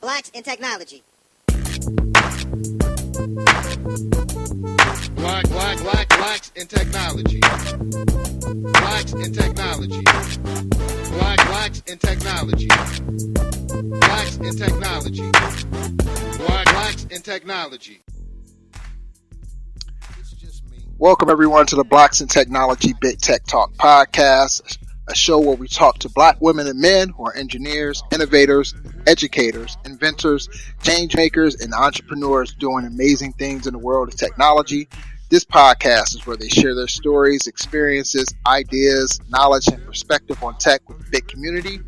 Blacks in Technology. Blacks in Technology. Blacks in Technology. Blacks in Technology. Blacks in Technology. Blacks in Technology. Welcome everyone to the Blacks In Technology BITTechTalk podcast, a show where we talk to black women and men who are engineers, innovators, educators, inventors, change makers, and entrepreneurs doing amazing things in the world of technology. This podcast is where they share their stories, experiences, ideas, knowledge, and perspective on tech with the BIT community.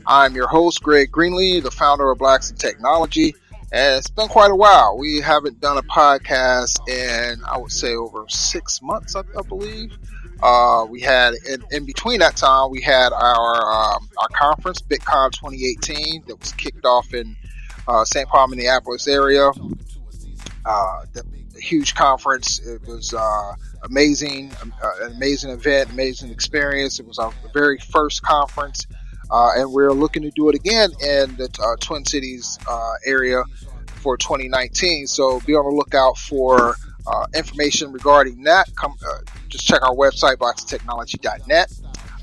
I'm your host, Greg Greenlee, the founder of Blacks In Technology. And it's been quite a while. We haven't done a podcast in, I would say, over 6 months, I believe. We had, in between that time, we had our conference, BitCon 2018, that was kicked off in St. Paul, Minneapolis area. The huge conference. It was amazing, an amazing event, amazing experience. It was our very first conference. And we're looking to do it again in the Twin Cities area for 2019. So be on the lookout for information regarding that. Just check our website, blockstechnology.net.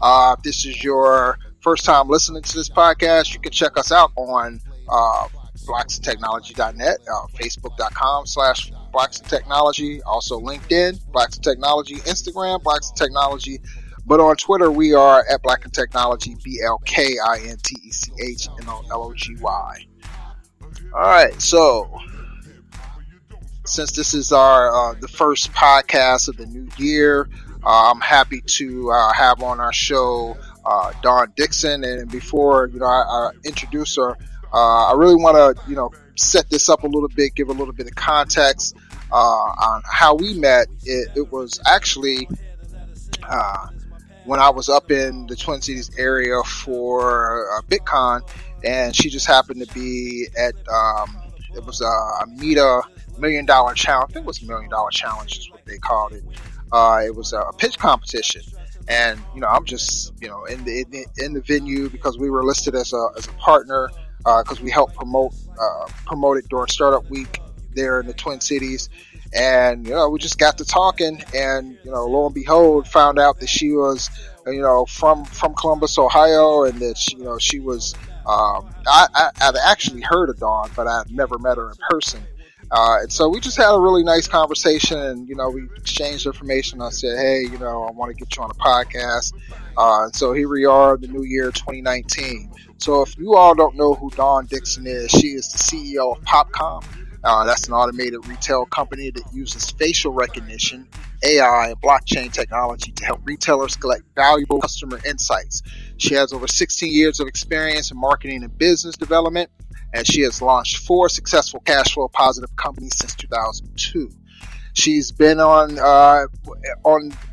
If this is your first time listening to this podcast, you can check us out on blockstechnology.net, facebook.com/blockstechnology, also LinkedIn, Blacks In Technology, Instagram, Blacks In Technology. But on Twitter, we are at Black In Technology, BLKINTECHNOLOGY. All right, so since this is our the first podcast of the new year, I'm happy to have on our show Dawn Dickson. And before I introduce her, I really want to set this up a little bit, give a little bit of context on how we met. It was actually when I was up in the Twin Cities area for BitCon, and she just happened to be at, it was a Meta $1 Million Challenge. I think it was $1 Million Challenge is what they called it. It was a pitch competition. And, I'm just, in the venue because we were listed as a partner, because we helped promote it during Startup Week there in the Twin Cities. And, we just got to talking, and, lo and behold, found out that she was, from Columbus, Ohio, and that, she was, I'd actually heard of Dawn, but I'd never met her in person. And so we just had a really nice conversation, and, we exchanged information. I said, hey, I want to get you on a podcast. And so here we are, the new year, 2019. So if you all don't know who Dawn Dickson is, she is the CEO of PopCom. That's an automated retail company that uses facial recognition, AI, and blockchain technology to help retailers collect valuable customer insights. She has over 16 years of experience in marketing and business development, and she has launched 4 successful cash flow positive companies since 2002. She's been on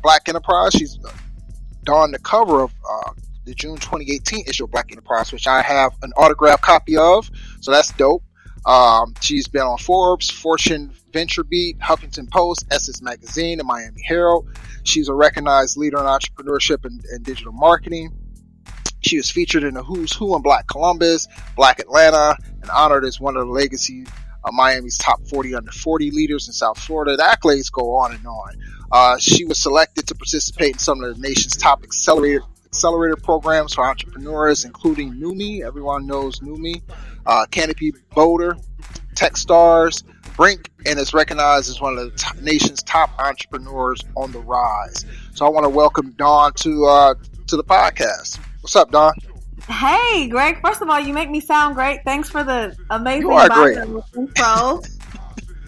Black Enterprise. She's donned the cover of the June 2018 issue of Black Enterprise, which I have an autographed copy of, so that's dope. She's been on Forbes, Fortune Venture Beat, Huffington Post, Essence Magazine, and Miami Herald. She's a recognized leader in entrepreneurship and digital marketing. She was featured in the Who's Who in Black Columbus, Black Atlanta, and honored as one of the legacy of Miami's top 40 under 40 leaders in South Florida. The accolades go on and on. She was selected to participate in some of the nation's top accelerator programs for entrepreneurs, including NUMI. Everyone knows NUMI. Canopy Boulder, Techstars, Brink, and is recognized as one of the nation's top entrepreneurs on the rise. So I want to welcome Dawn to the podcast. What's up, Dawn? Hey, Greg. First of all, you make me sound great. Thanks for the amazing intro.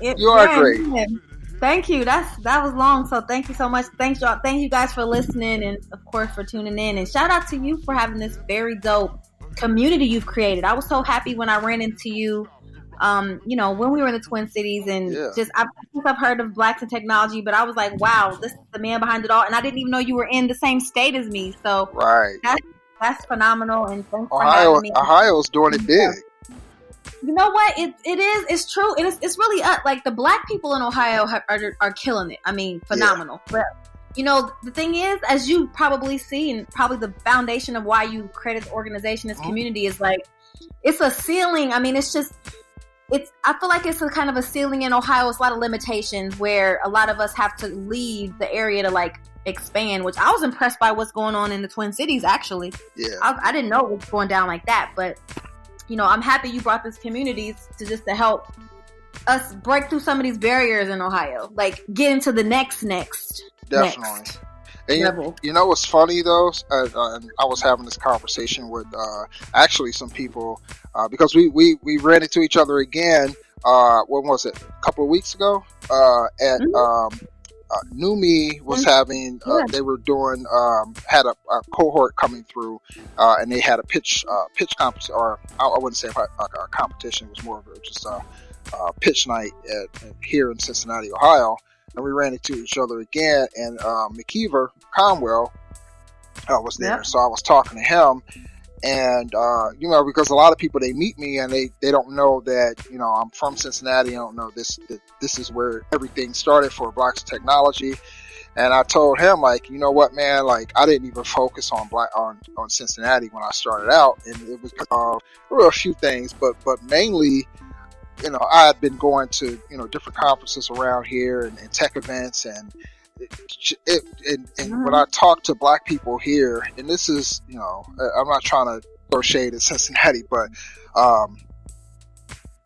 You are great. Man. Thank you. That was long, so thank you so much. Thank you guys for listening, and of course for tuning in. And shout out to you for having this very dope community you've created. I was so happy when I ran into you, when we were in the Twin Cities, and I've heard of Blacks in Technology, but I was like, wow, this is the man behind it all, and I didn't even know you were in the same state as me. So right, that's phenomenal, and thanks for having me. Ohio's doing it big. You know what? It is. It's true. It's really like the black people in Ohio are killing it. I mean, phenomenal. Yeah. But the thing is, as you probably see, and probably the foundation of why you created the organization, this community is like it's a ceiling. I mean, I feel like it's a kind of a ceiling in Ohio. It's a lot of limitations where a lot of us have to leave the area to like expand, which I was impressed by what's going on in the Twin Cities, actually. Yeah. I didn't know it was going down like that, but I'm happy you brought this communities to help us break through some of these barriers in Ohio, like get into the next Definitely. And level. You know what's funny though? I was having this conversation with actually some people because we ran into each other again. When was it? A couple of weeks ago at Numi was having. They were doing had a cohort coming through, and they had a pitch competition, or I wouldn't say a competition. It was more of just a pitch night here in Cincinnati, Ohio. And we ran into each other again, and McKeever Conwell was there. Yep. So I was talking to him, and because a lot of people, they meet me and they don't know that I'm from Cincinnati. I don't know this is where everything started for Blacks in Technology. And I told him, like, you know what, man, like, I didn't even focus on Cincinnati when I started out, and it was there were a few things, but mainly, I had been going to, different conferences around here and tech events, and when I talk to Black people here, and this is, I'm not trying to throw shade at Cincinnati, but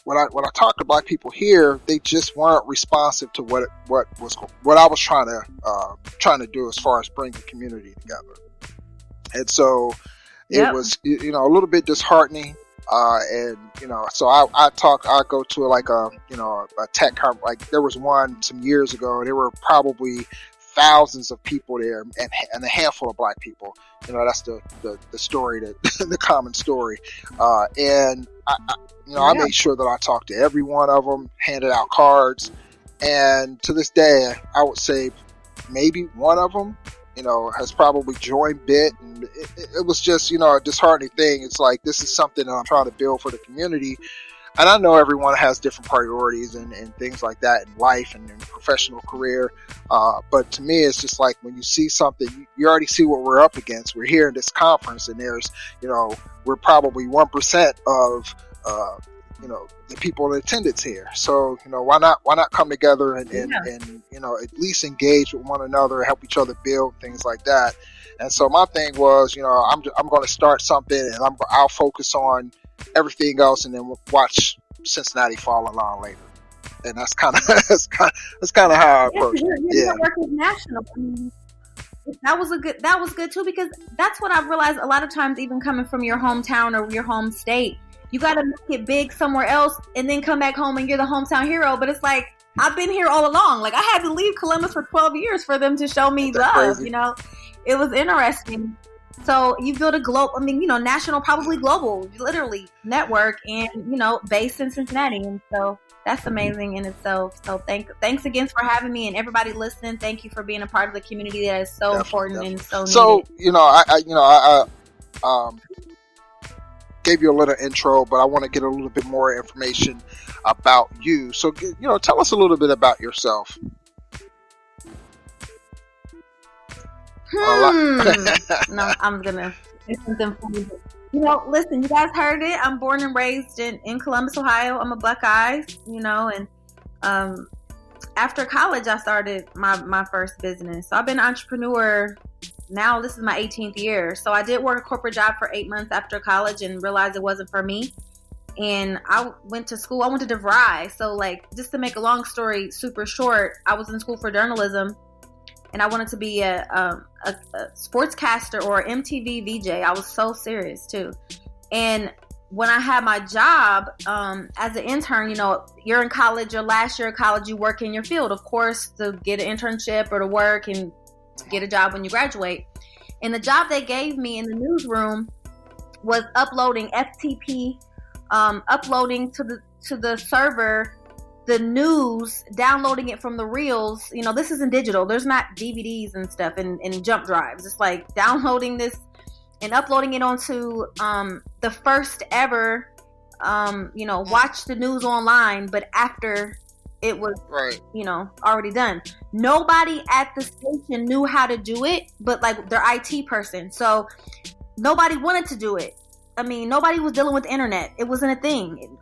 when I talk to Black people here, they just weren't responsive to what I was trying to do as far as bring the community together, and so it was a little bit disheartening. So I go to a tech conference. Like, there was one some years ago. There were probably thousands of people there, and a handful of Black people. That's the story, the common story. And I made sure that I talked to every one of them, handed out cards, and to this day, I would say maybe one of them has probably joined BIT, and it was just, a disheartening thing. It's like, this is something that I'm trying to build for the community. And I know everyone has different priorities and things like that in life and in professional career. But to me, it's just like, when you see something, you already see what we're up against. We're here in this conference, and there's, we're probably 1% of, the people in attendance here. So, why not come together and at least engage with one another, help each other build things like that. And so my thing was, I'm going to start something, and I'll focus on everything else, and then watch Cincinnati fall along later. And that's kind of how I approach it. Your work is national. I mean, that was good too, because that's what I've realized a lot of times, even coming from your hometown or your home state. You got to make it big somewhere else and then come back home and you're the hometown hero. But it's like, I've been here all along. Like, I had to leave Columbus for 12 years for them to show me love, crazy. It was interesting. So you built a national, probably global, literally network, and, based in Cincinnati. And so that's amazing in itself. So thanks again for having me, and everybody listening. Thank you for being a part of the community that is so important and so needed. So, I gave you a little intro, but I want to get a little bit more information about you. So, tell us a little bit about yourself. No, I'm gonna say something funny. Listen, you guys heard it. I'm born and raised in Columbus, Ohio. I'm a Buckeye, and after college, I started my first business. So I've been an entrepreneur. Now this is my 18th year. So I did work a corporate job for 8 months after college and realized it wasn't for me. And I went to school. I went to DeVry. So, like, just to make a long story super short, I was in school for journalism, and I wanted to be a sportscaster or MTV VJ. I was so serious too. And when I had my job as an intern, you're in college, your last year of college, you work in your field, of course, to get an internship or to work and get a job when you graduate. And the job they gave me in the newsroom was uploading FTP, uploading to the server the news, downloading it from the reels. This isn't digital. There's not DVDs and stuff and jump drives. It's like downloading this and uploading it onto the first ever watch the news online, but after it was already done. Nobody at the station knew how to do it, but like their IT person. So nobody wanted to do it I mean, nobody was dealing with the internet. It wasn't a thing.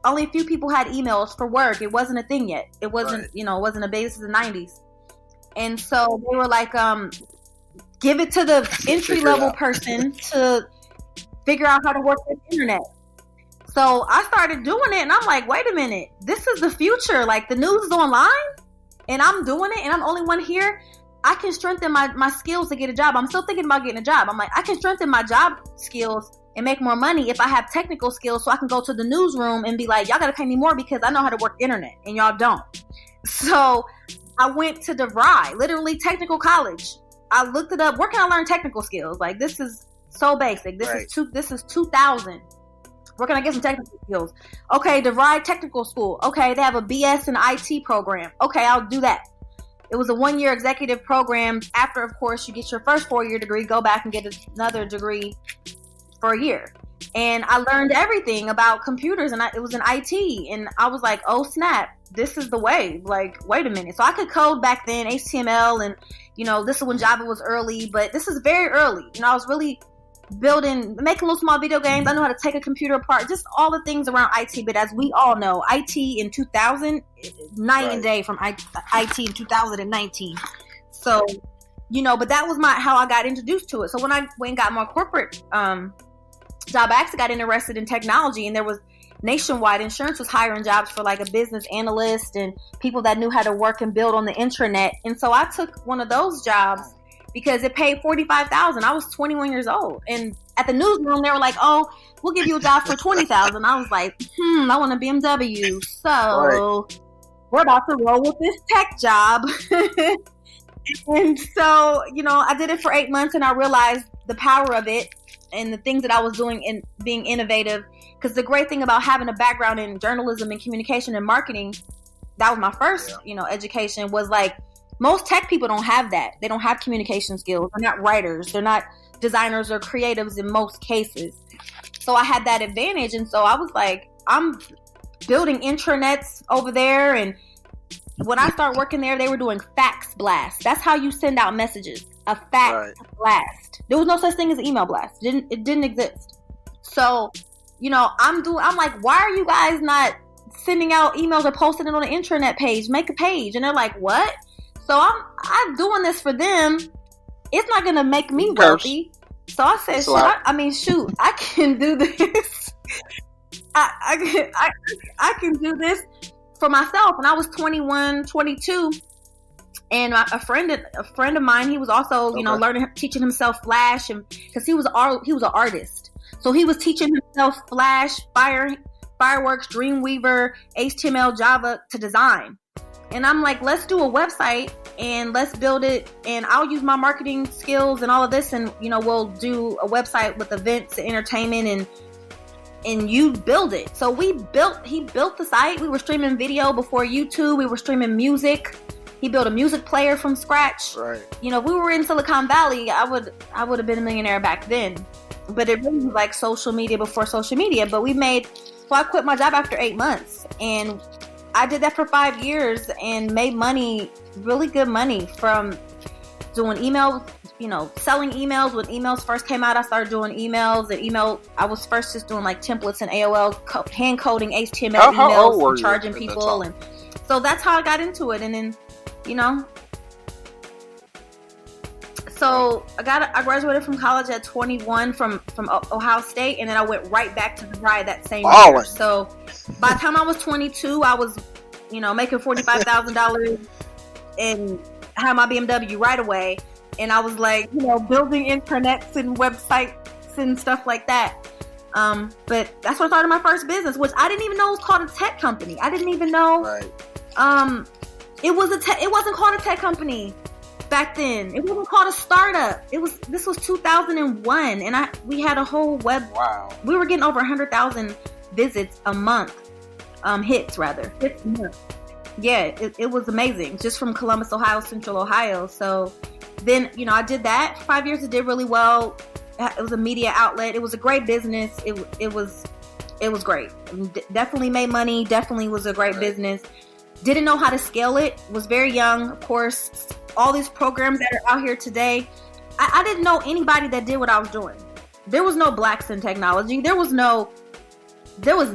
Only a few people had emails for work. It wasn't a thing yet. It wasn't, it wasn't a big. This is the 90s. And so they were like, give it to the entry level person to figure out how to work the internet. So I started doing it, and I'm like, wait a minute, this is the future. Like, the news is online, and I'm doing it, and I'm the only one here. I can strengthen my skills to get a job. I'm still thinking about getting a job. I'm like, I can strengthen my job skills and make more money if I have technical skills, so I can go to the newsroom and be like, y'all got to pay me more because I know how to work the internet, and y'all don't. So I went to DeVry, literally technical college. I looked it up. Where can I learn technical skills? Like, this is so basic. This is 2000. Where can I get some technical skills? Okay, DeVry Technical School. Okay, they have a BS in IT program. Okay, I'll do that. It was a 1-year executive program. After, of course, you get your first 4-year degree, go back and get another degree for a year. And I learned everything about computers, and it was in IT. And I was like, oh, snap, this is the way. Like, wait a minute. So I could code back then, HTML, and, this is when Java was early. But this is very early. I was really making little small video games. I know how to take a computer apart, just all the things around IT. But as we all know, IT in 2000, night and day from IT in 2019. So, but that was how I got introduced to it. So when I went and got more corporate job, I actually got interested in technology, and there was Nationwide Insurance was hiring jobs for like a business analyst and people that knew how to work and build on the intranet. And so I took one of those jobs because it paid $45,000. I was 21 years old. And at the newsroom, they were like, oh, we'll give you a job for $20,000. I was like, I want a BMW. So we're about to roll with this tech job. And so, I did it for 8 months, and I realized the power of it and the things that I was doing and being innovative. Because the great thing about having a background in journalism and communication and marketing, that was my first, education, was like, most tech people don't have that. They don't have communication skills. They're not writers. They're not designers or creatives in most cases. So I had that advantage. And so I was like, I'm building intranets over there. And when I started working there, they were doing fax blasts. That's how you send out messages. A fax blast. There was no such thing as an email blast. It didn't exist. So, I'm like, why are you guys not sending out emails or posting it on the intranet page? Make a page. And they're like, what? So I'm doing this for them. It's not going to make me wealthy. So I said, shoot, I can do this. I can do this for myself. And I was 21, 22. And a friend of mine, he was also, teaching himself Flash, and because he was an artist. So he was teaching himself Flash, Fireworks, Dreamweaver, HTML, Java to design. And I'm like, let's do a website and let's build it, and I'll use my marketing skills and all of this, and we'll do a website with events and entertainment, and you build it. So he built the site. We were streaming video before YouTube. We were streaming music. He built a music player from scratch. Right. If we were in Silicon Valley, I would have been a millionaire back then. But it really was like social media before social media. But so I quit my job after 8 months, and I did that for 5 years and made money, really good money, from doing emails, selling emails. When emails first came out, I started doing emails. I was first just doing like templates and AOL, hand coding HTML emails, and charging people. And so that's how I got into it. And then, so I graduated from college at 21 from Ohio State, and then I went right back to DeVry that same year. So by the time I was 22, I was, making $45,000 and had my BMW right away. And I was like, building intranets and websites and stuff like that. But that's when I started my first business, which I didn't even know was called a tech company. I didn't even know. Right. It wasn't called a tech company back then. It wasn't called a startup. This was 2001, and we had a whole web. Wow. We were getting over 100,000 visits a month, hits a month. Yeah, it was amazing. Just from Columbus, Ohio, Central Ohio. So then, I did that for 5 years. It did really well. It was a media outlet. It was a great business. It was great. Definitely made money. Definitely was a great business. Didn't know how to scale it. Was very young, of course. All these programs that are out here today, I didn't know anybody that did what I was doing. there was no Blacks in Technology. There was nothing. There was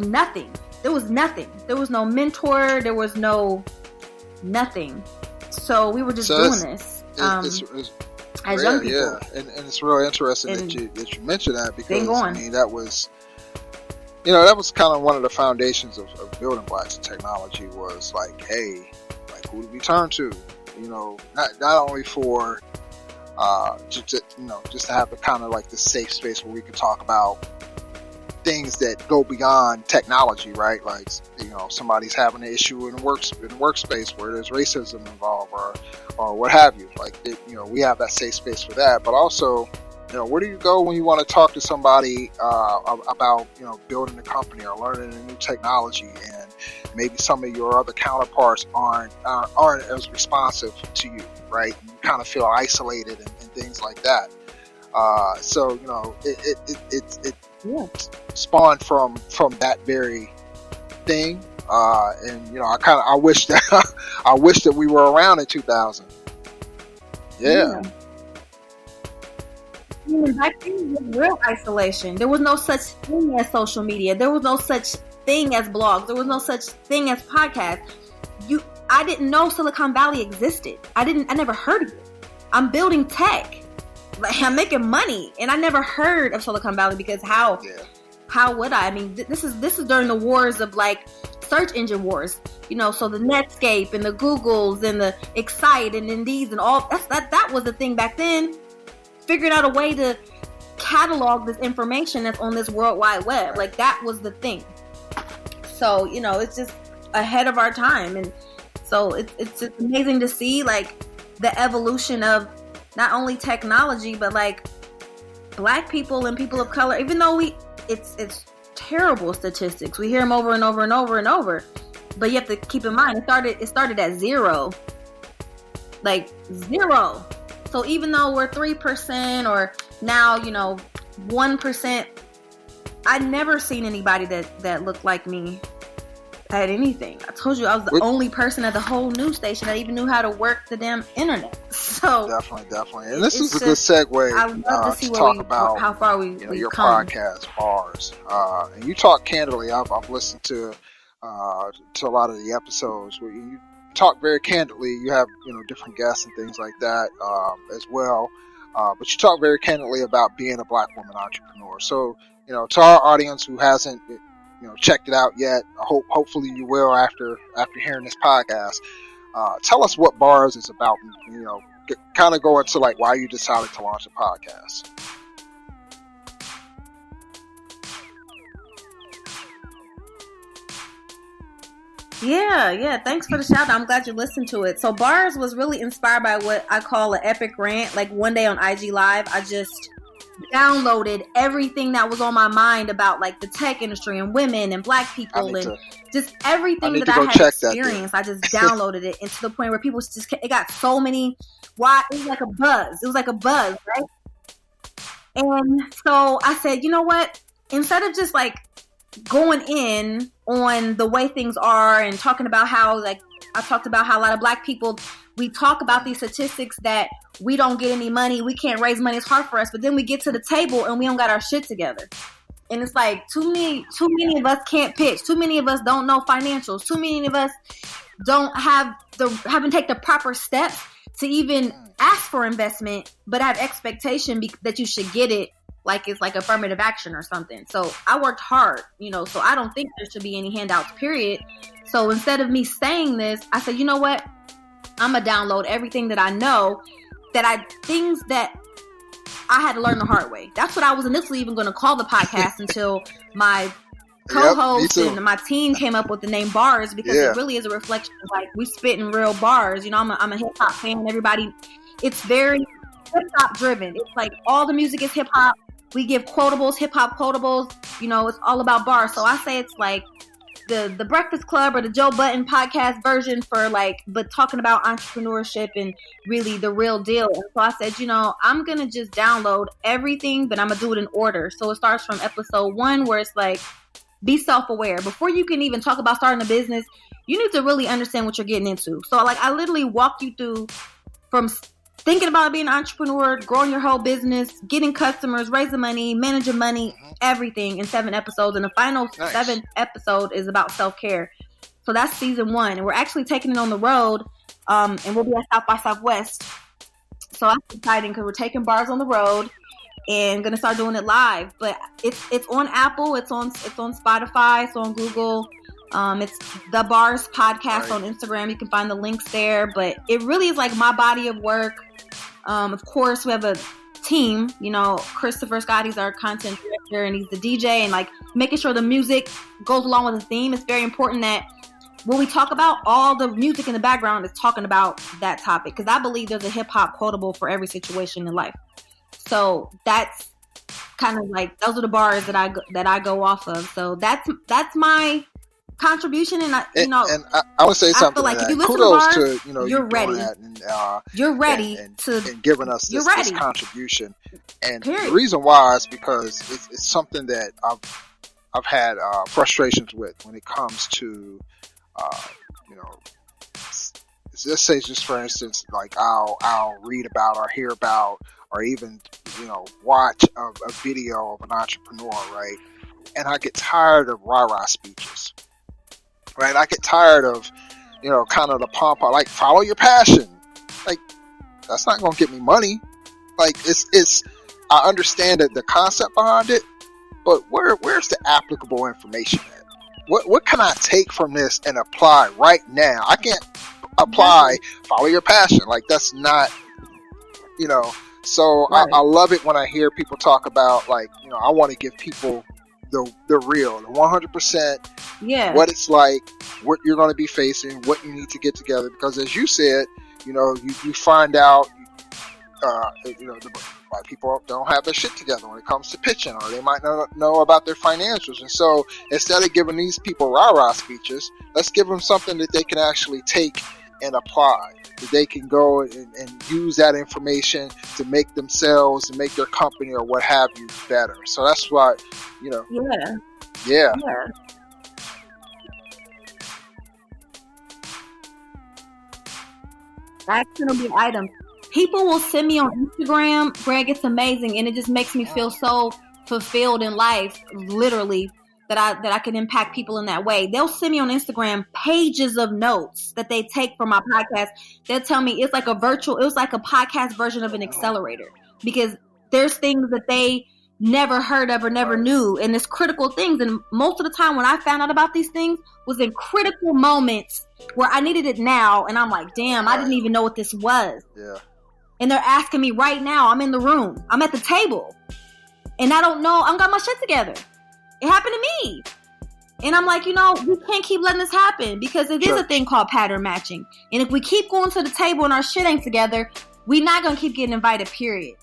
no mentor. There was no nothing. So we were just doing this it's as young people. Yeah, and it's really interesting that you mentioned that, because I mean that was, that was kind of one of the foundations of building Blacks in Technology, was like, hey, like, who do we turn to? Not only for just to have the kind of like the safe space where we can talk about things that go beyond technology, right? Like, somebody's having an issue in workspace where there's racism involved, or what have you. Like, we have that safe space for that. But also, where do you go when you want to talk to somebody about building a company or learning a new technology, and maybe some of your other counterparts aren't as responsive to you, right? You kind of feel isolated and things like that. So it spawned from that very thing, and I wish that we were around in 2000. Yeah. Back then, it was real isolation. There was no such thing as social media. There was no such thing as blogs. There was no such thing as podcasts. I didn't know Silicon Valley existed. I never heard of it. I'm building tech. Like, I'm making money, and I never heard of Silicon Valley, because how would I? I mean, this is during the wars of like search engine wars, so the Netscape and the Googles and the Excite and Indeeds and all that was the thing back then. Figuring out a way to catalog this information that's on this World Wide Web, like that was the thing. So it's just ahead of our time, and so it's just amazing to see like the evolution of not only technology, but like Black people and people of color. Even though it's terrible statistics, we hear them over and over and over and over. But you have to keep in mind, it started at zero, like zero. So even though we're 3% or now 1%, I never seen anybody that looked like me at anything. I told you I was the only person at the whole news station that even knew how to work the damn internet. So definitely, and this is a good segue. I would love to see talk about how far we've your come. podcast, Bars, and you talk candidly. I've listened to a lot of the episodes where you talk very candidly. You have different guests and things like that as well, but you talk very candidly about being a Black woman entrepreneur. So to our audience who hasn't checked it out yet, hopefully you will after hearing this podcast. Tell us what Bars is about, and kind of go into like why you decided to launch a podcast. Yeah. Thanks for the shout out. I'm glad you listened to it. So Bars was really inspired by what I call an epic rant. Like one day on IG Live, I just downloaded everything that was on my mind about like the tech industry and women and Black people and just everything that I had experienced. I just downloaded it, and to the point where people just, it got so many. Why? It was like a buzz. It was like a buzz, right? And so I said, you know what? Instead of just like going in on the way things are and talking about how, like, I talked about how a lot of Black people, we talk about these statistics that we don't get any money, we can't raise money, it's hard for us, but then we get to the table and we don't got our shit together. And it's like too many of us can't pitch, too many of us don't know financials, too many of us haven't taken the proper steps to even ask for investment, but have expectation that you should get it, like it's like affirmative action or something. So I worked hard, so I don't think there should be any handouts, period. So instead of me saying this, I said, you know what? I'm going to download everything that I know, things that I had to learn the hard way. That's what I was initially even going to call the podcast until my co-host and my team came up with the name Bars, because it really is a reflection of like we spitting real bars. I'm a hip hop fan. Everybody, it's very hip hop driven. It's like all the music is hip hop. We give quotables, hip hop quotables. It's all about bars. So I say it's like the Breakfast Club or the Joe Budden podcast version for like, but talking about entrepreneurship and really the real deal. And so I said, I'm going to just download everything, but I'm going to do it in order. So it starts from episode 1, where it's like, be self-aware. Before you can even talk about starting a business, you need to really understand what you're getting into. So like, I literally walk you through from thinking about being an entrepreneur, growing your whole business, getting customers, raising money, managing money, everything in 7 episodes. And the final 7th episode is about self-care. So that's season 1. And we're actually taking it on the road. And we'll be at South by Southwest. So that's exciting because we're taking bars on the road and going to start doing it live. But it's on Apple. It's on Spotify. It's on Google. It's The Bars Podcast on Instagram. You can find the links there. But it really is like my body of work. Of course, we have a team. You know, Christopher Scott, he's our content director, and he's the DJ. And like making sure the music goes along with the theme. It's very important that when we talk about, all the music in the background is talking about that topic. Because I believe there's a hip-hop quotable for every situation in life. So that's kind of like, those are the bars that I go off of. So that's my contribution. And I want to say something. Feel like if you listen kudos to bars, to, you know, you're ready. You're ready and to giving us this contribution. And Period. The reason why is because it's something that I've had frustrations with when it comes to, you know, let's say just for instance, like I'll read about or hear about or even, you know, watch a video of an entrepreneur, right? And I get tired of rah-rah speeches, right? I get tired of, you know, kind of the pom-pom, like follow your passion. Like, that's not going to get me money. Like, it's, I understand that the concept behind it, but where's the applicable information at? What can I take from this and apply right now? I can't apply follow your passion. Like, that's not, you know. So right. I love it when I hear people talk about, like, you know, I want to give people the real, the 100%, what it's like, what you're going to be facing, what you need to get together. Because as you said, you know, you find out, you know, a lot of people don't have their shit together when it comes to pitching, or they might not know about their financials. And so instead of giving these people rah-rah speeches, let's give them something that they can actually take and apply, that they can go and use that information to make themselves and make their company or what have you better. So that's why, you know. Yeah. Actionable items. People will send me on Instagram, Greg, it's amazing, and it just makes me feel so fulfilled in life, literally, that I can impact people in that way. They'll send me on Instagram pages of notes that they take from my podcast. They'll tell me it was like a podcast version of an accelerator, because there's things that they never heard of or never knew, and it's critical things. And most of the time when I found out about these things was in critical moments where I needed it now, and I'm like, damn, I didn't even know what this was. Yeah. And they're asking me right now. I'm in the room. I'm at the table. And I don't know. I don't got my shit together. It happened to me. And I'm like, you know, we can't keep letting this happen, because it is a thing called pattern matching. And if we keep going to the table and our shit ain't together, we're not going to keep getting invited, period.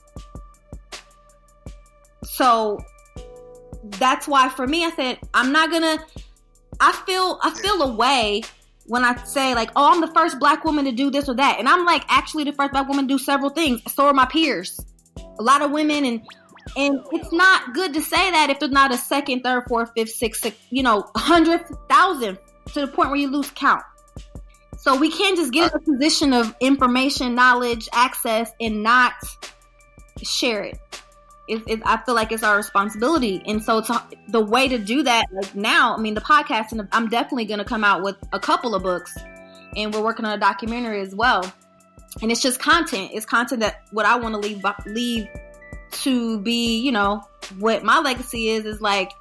So that's why for me, I said, I'm not going to, I feel a way when I say, like, oh, I'm the first black woman to do this or that. And I'm like actually the first black woman to do several things. So are my peers. A lot of women. And it's not good to say that if there's not a second, third, fourth, fifth, sixth, you know, 100,000 to the point where you lose count. So we can't just get in a position of information, knowledge, access, and not share it. I feel like it's our responsibility. And so the way to do that, like now, I mean, the podcast, and I'm definitely going to come out with a couple of books, and we're working on a documentary as well. And it's just content. It's content that what I want to leave to be, you know, what my legacy is like,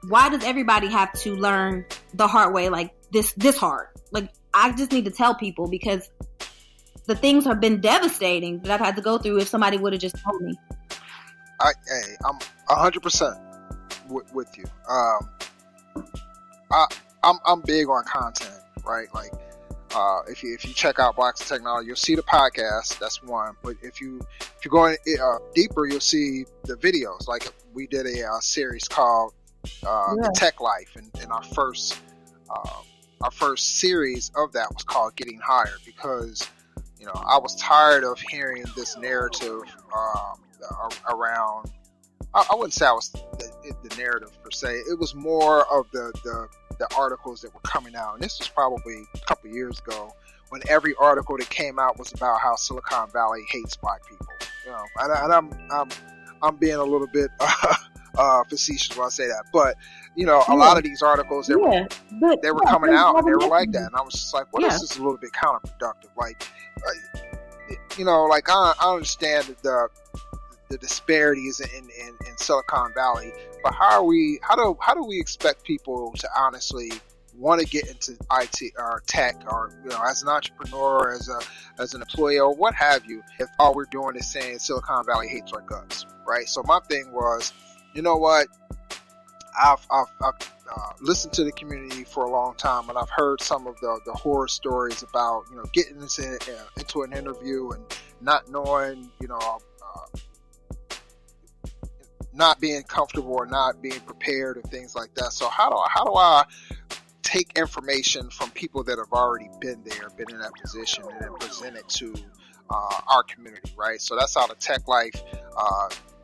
why does everybody have to learn the hard way, like this hard? Like, I just need to tell people, because the things have been devastating that I've had to go through if somebody would have just told me. I'm 100% with you. I'm big on content, right? Like, if you check out Blacks In Technology, you'll see the podcast. That's one. But if you're going deeper, you'll see the videos. Like, we did a series called The Tech Life, and our first series of that was called Getting Hired, because, you know, I was tired of hearing this narrative around. I wouldn't say I was the narrative per se. It was more of the the articles that were coming out, and this was probably a couple years ago, when every article that came out was about how Silicon Valley hates black people. And I'm being a little bit facetious when I say that, but a lot of these articles that were coming out, and they were like that, and I was just like, well, this is a little bit counterproductive. Like, I understand the disparities in Silicon Valley, but how do we expect people to honestly want to get into IT or tech, or as an entrepreneur, as an employee, or what have you, if all we're doing is saying Silicon Valley hates our guts, right? So my thing was, you know what, I've listened to the community for a long time, and I've heard some of the horror stories about getting into an interview and not knowing, not being comfortable or not being prepared and things like that. So how do I take information from people that have already been there, been in that position, and then present it to our community, right? So that's how the Tech Life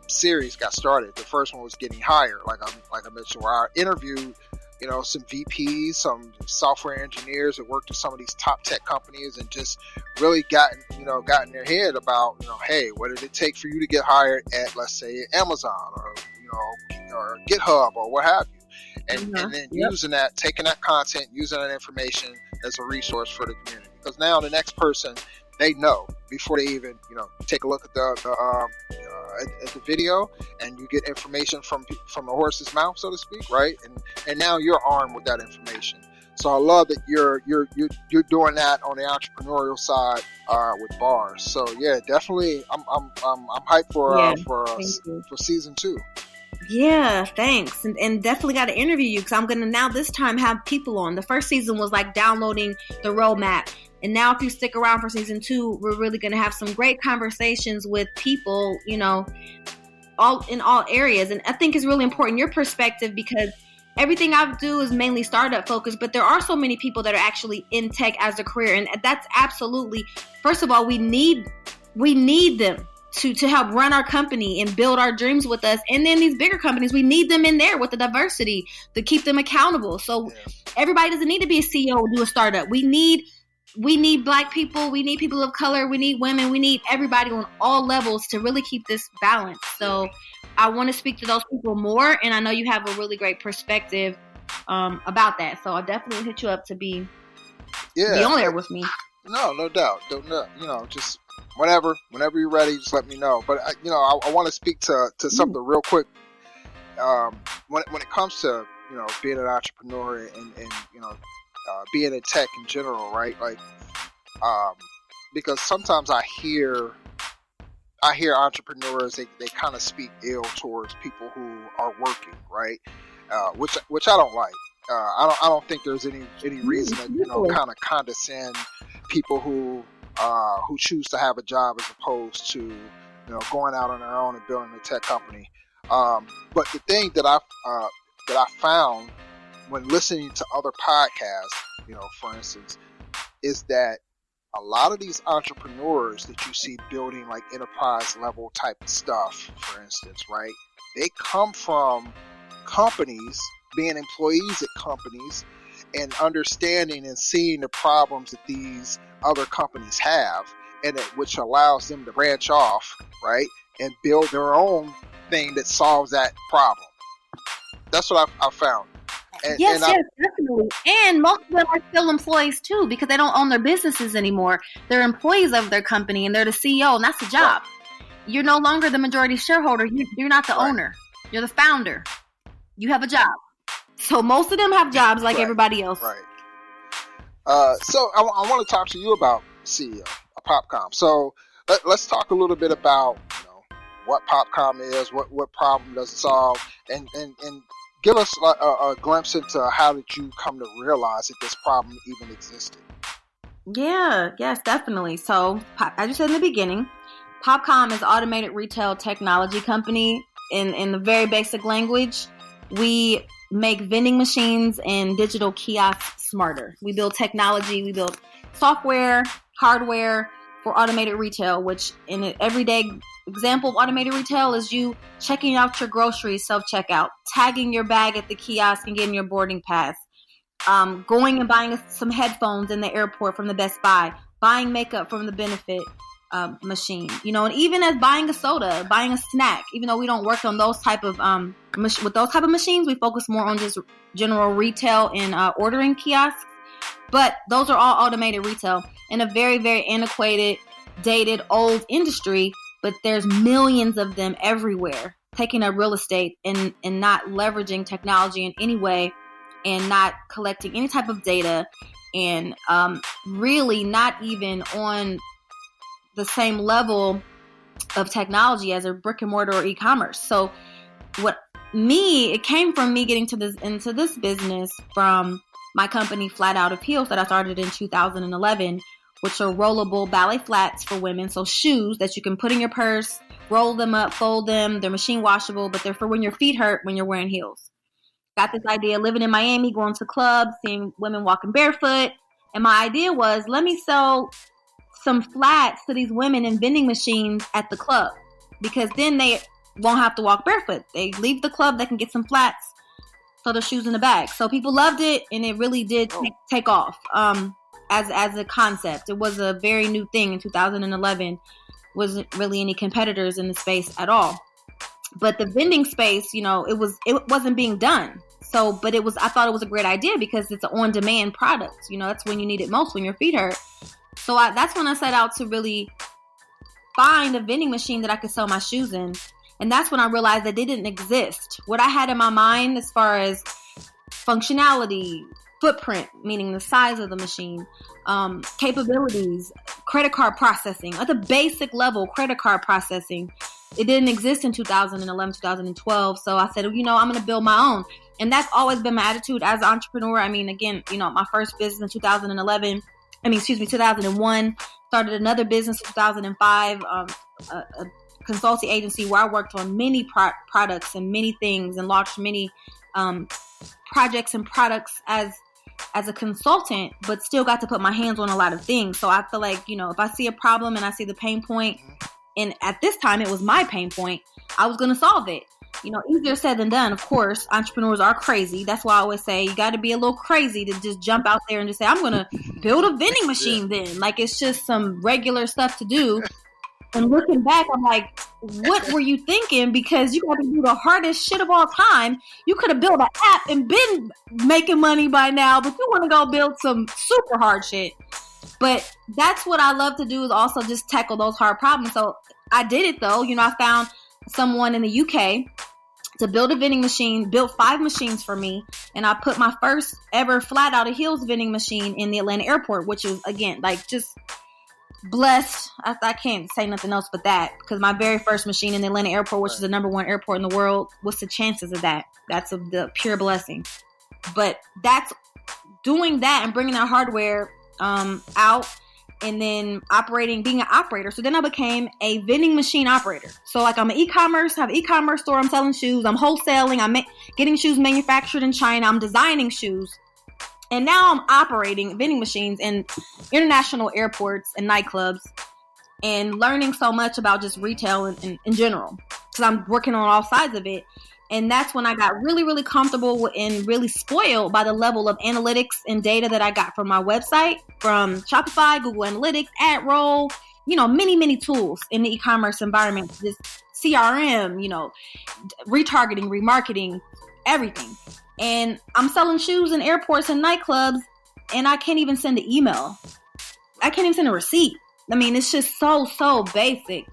series got started. The first one was Getting Hired, like I mentioned, where I interviewed some VPs, some software engineers that worked at some of these top tech companies, and just really got in their head about hey, what did it take for you to get hired at, let's say, Amazon or GitHub or what have you. And then using that, taking that content, using that information as a resource for the community. Because now the next person, they know before they even take a look at the video, and you get information from the horse's mouth, so to speak, right? And now you're armed with that information. So I love that you're doing that on the entrepreneurial side with bars. So yeah, definitely, I'm hyped for season 2. Yeah, thanks. And definitely got to interview you, because I'm going to now this time have people on. The first season was like downloading the roadmap. And now if you stick around for season 2, we're really going to have some great conversations with people, all in all areas. And I think it's really important, your perspective, because everything I do is mainly startup focused, but there are so many people that are actually in tech as a career. And that's absolutely, first of all, we need them to help run our company and build our dreams with us. And then these bigger companies, we need them in there with the diversity to keep them accountable. So everybody doesn't need to be a CEO or do a startup. We need black people. We need people of color. We need women. We need everybody on all levels to really keep this balance. So I want to speak to those people more. And I know you have a really great perspective about that. So I'll definitely hit you up to be on there with me. No doubt. Just whenever you're ready, just let me know. But I want to speak to something real quick. When it comes to being an entrepreneur and being in tech in general, right? Like, because sometimes I hear entrepreneurs, they kind of speak ill towards people who are working, right? Which I don't like. I don't think there's any reason to kind of condescend people who choose to have a job as opposed to going out on their own and building a tech company. But the thing that I found when listening to other podcasts, for instance, is that a lot of these entrepreneurs that you see building like enterprise level type of stuff, for instance, right? They come from companies, being employees at companies, and understanding and seeing the problems that these other companies have, and which allows them to branch off, right, and build their own thing that solves that problem. That's what I found. Yes, definitely. And most of them are still employees too, because they don't own their businesses anymore. They're employees of their company, and they're the CEO, and that's the job. Right. You're no longer the majority shareholder. You're not the owner. You're the founder. You have a job. So most of them have jobs like everybody else. Right. So I want to talk to you about CEO of PopCom. So let's talk a little bit about what PopCom is, what problem does it solve, and give us a glimpse into how did you come to realize that this problem even existed. Yes, definitely. So as you said in the beginning, PopCom is an automated retail technology company. In the very basic language, we make vending machines and digital kiosks smarter. We build technology, we build software, hardware for automated retail, which in an everyday example of automated retail is you checking out your groceries self-checkout, tagging your bag at the kiosk and getting your boarding pass, going and buying some headphones in the airport from the Best Buy, buying makeup from the Benefit machine, and even as buying a soda, buying a snack, even though we don't work on those type of with those type of machines, we focus more on just general retail and ordering kiosks. But those are all automated retail in a very, very antiquated, dated, old industry. But there's millions of them everywhere, taking up real estate and not leveraging technology in any way, and not collecting any type of data, and really not even on the same level of technology as a brick and mortar or e-commerce. So it came from me getting into this business from my company Flat Out of Heels that I started in 2011, which are rollable ballet flats for women. So shoes that you can put in your purse, roll them up, fold them. They're machine washable, but they're for when your feet hurt when you're wearing heels. Got this idea living in Miami, going to clubs, seeing women walking barefoot. And my idea was, let me sell some flats to these women in vending machines at the club, because then they won't have to walk barefoot. They leave the club, they can get some flats, throw their shoes in the bag. So people loved it, and it really did take off as a concept. It was a very new thing in 2011. Wasn't really any competitors in the space at all. But the vending space, it wasn't being done. So, but I thought it was a great idea because it's an on-demand product. That's when you need it most, when your feet hurt. So that's when I set out to really find a vending machine that I could sell my shoes in. And that's when I realized that they didn't exist. What I had in my mind as far as functionality, footprint, meaning the size of the machine, capabilities, credit card processing, at the basic level, credit card processing, it didn't exist in 2011, 2012. So I said, I'm going to build my own. And that's always been my attitude as an entrepreneur. I mean, again, my first business in 2001, started another business in 2005, a consulting agency where I worked on many products and many things, and launched many projects and products as a consultant, but still got to put my hands on a lot of things. So I feel like, if I see a problem and I see the pain point, and at this time it was my pain point, I was going to solve it. Easier said than done. Of course, entrepreneurs are crazy. That's why I always say you got to be a little crazy to just jump out there and just say, I'm going to build a vending machine then. Like, it's just some regular stuff to do. And looking back, I'm like, what were you thinking? Because you got to do the hardest shit of all time. You could have built an app and been making money by now, but you want to go build some super hard shit. But that's what I love to do, is also just tackle those hard problems. So I did it though. I found someone in the UK to build a vending machine, built 5 machines for me. And I put my first ever Flat Out of Heels vending machine in the Atlanta airport, which was, again, like, just blessed. I can't say nothing else but that, because my very first machine in the Atlanta airport, which is the number 1 airport in the world, what's the chances of that? That's the pure blessing. But that's doing that and bringing that hardware out, and then being an operator. So then I became a vending machine operator. So like, I'm have an e-commerce store. I'm selling shoes. I'm wholesaling. I'm getting shoes manufactured in China. I'm designing shoes. And now I'm operating vending machines in international airports and nightclubs, and learning so much about just retail in general, because I'm working on all sides of it. And that's when I got really, really comfortable and really spoiled by the level of analytics and data that I got from my website, from Shopify, Google Analytics, AdRoll, many, many tools in the e-commerce environment, this CRM, retargeting, remarketing, everything. And I'm selling shoes in airports and nightclubs, and I can't even send an email. I can't even send a receipt. I mean, it's just so basic.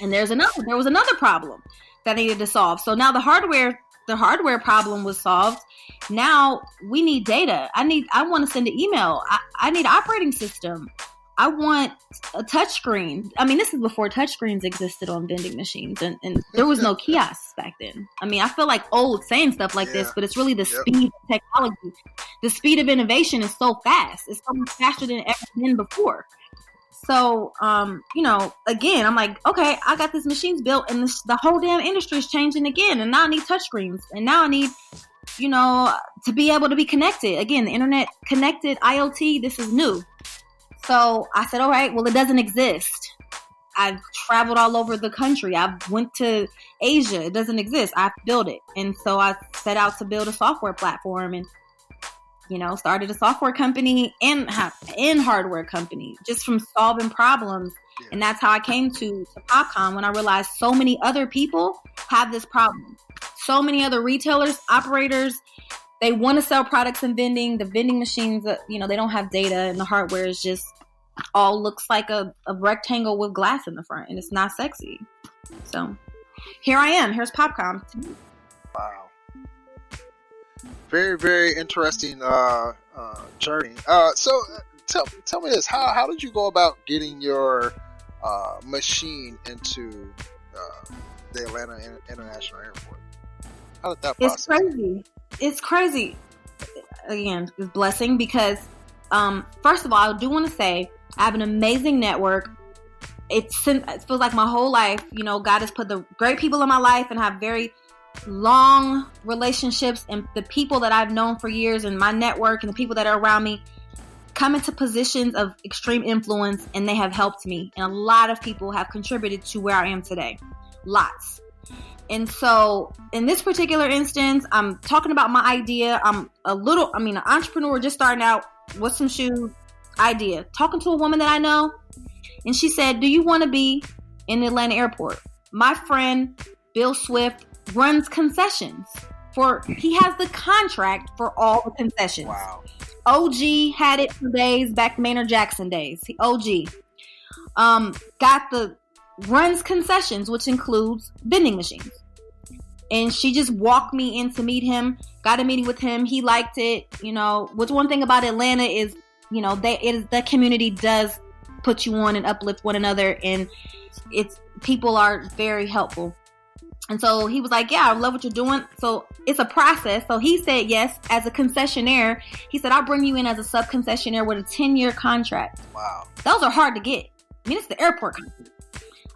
And there was another problem that I needed to solve. So now the hardware problem was solved. Now we need data. I want to send an email. I need an operating system. I want a touchscreen. I mean, this is before touchscreens existed on vending machines, and there was no kiosks back then. I mean, I feel like old saying stuff like this, but it's really the speed of technology. The speed of innovation is so fast. It's so much faster than ever been before. So, again, I'm like, okay, I got these machines built, and the whole damn industry is changing again. And now I need touchscreens, and now I need, to be able to be connected. Again, the internet connected, IoT, this is new. So I said, all right, well, it doesn't exist. I've traveled all over the country. I went to Asia. It doesn't exist. I have to build it. And so I set out to build a software platform. And started a software company and hardware company just from solving problems. Yeah. And that's how I came to PopCom, when I realized so many other people have this problem. So many other retailers, operators, they want to sell products and vending. The vending machines, they don't have data, and the hardware is just all looks like a rectangle with glass in the front, and it's not sexy. So here I am. Here's PopCom. Wow. Very, very interesting journey. So tell me this: how did you go about getting your machine into the Atlanta International Airport? How did that process? It's crazy. Again, it's a blessing because, first of all, I do want to say I have an amazing network. It feels like my whole life, God has put the great people in my life, and have very long relationships, and the people that I've known for years, and my network and the people that are around me come into positions of extreme influence, and they have helped me. And a lot of people have contributed to where I am today. Lots. And so in this particular instance, I'm talking about my idea. I'm an entrepreneur just starting out with some shoes idea, talking to a woman that I know. And she said, do you want to be in the Atlanta airport? My friend, Bill Swift, runs concessions he has the contract for all the concessions. Wow. OG had it for days, back Maynard Jackson days. OG. Runs concessions, which includes vending machines. And she just walked me in to meet him, got a meeting with him. He liked it. What's one thing about Atlanta is, the community does put you on and uplift one another, and people are very helpful. And so he was like, yeah, I love what you're doing. So it's a process. So he said yes, as a concessionaire. He said, I'll bring you in as a sub-concessionaire with a 10-year contract. Wow. Those are hard to get. It's the airport company.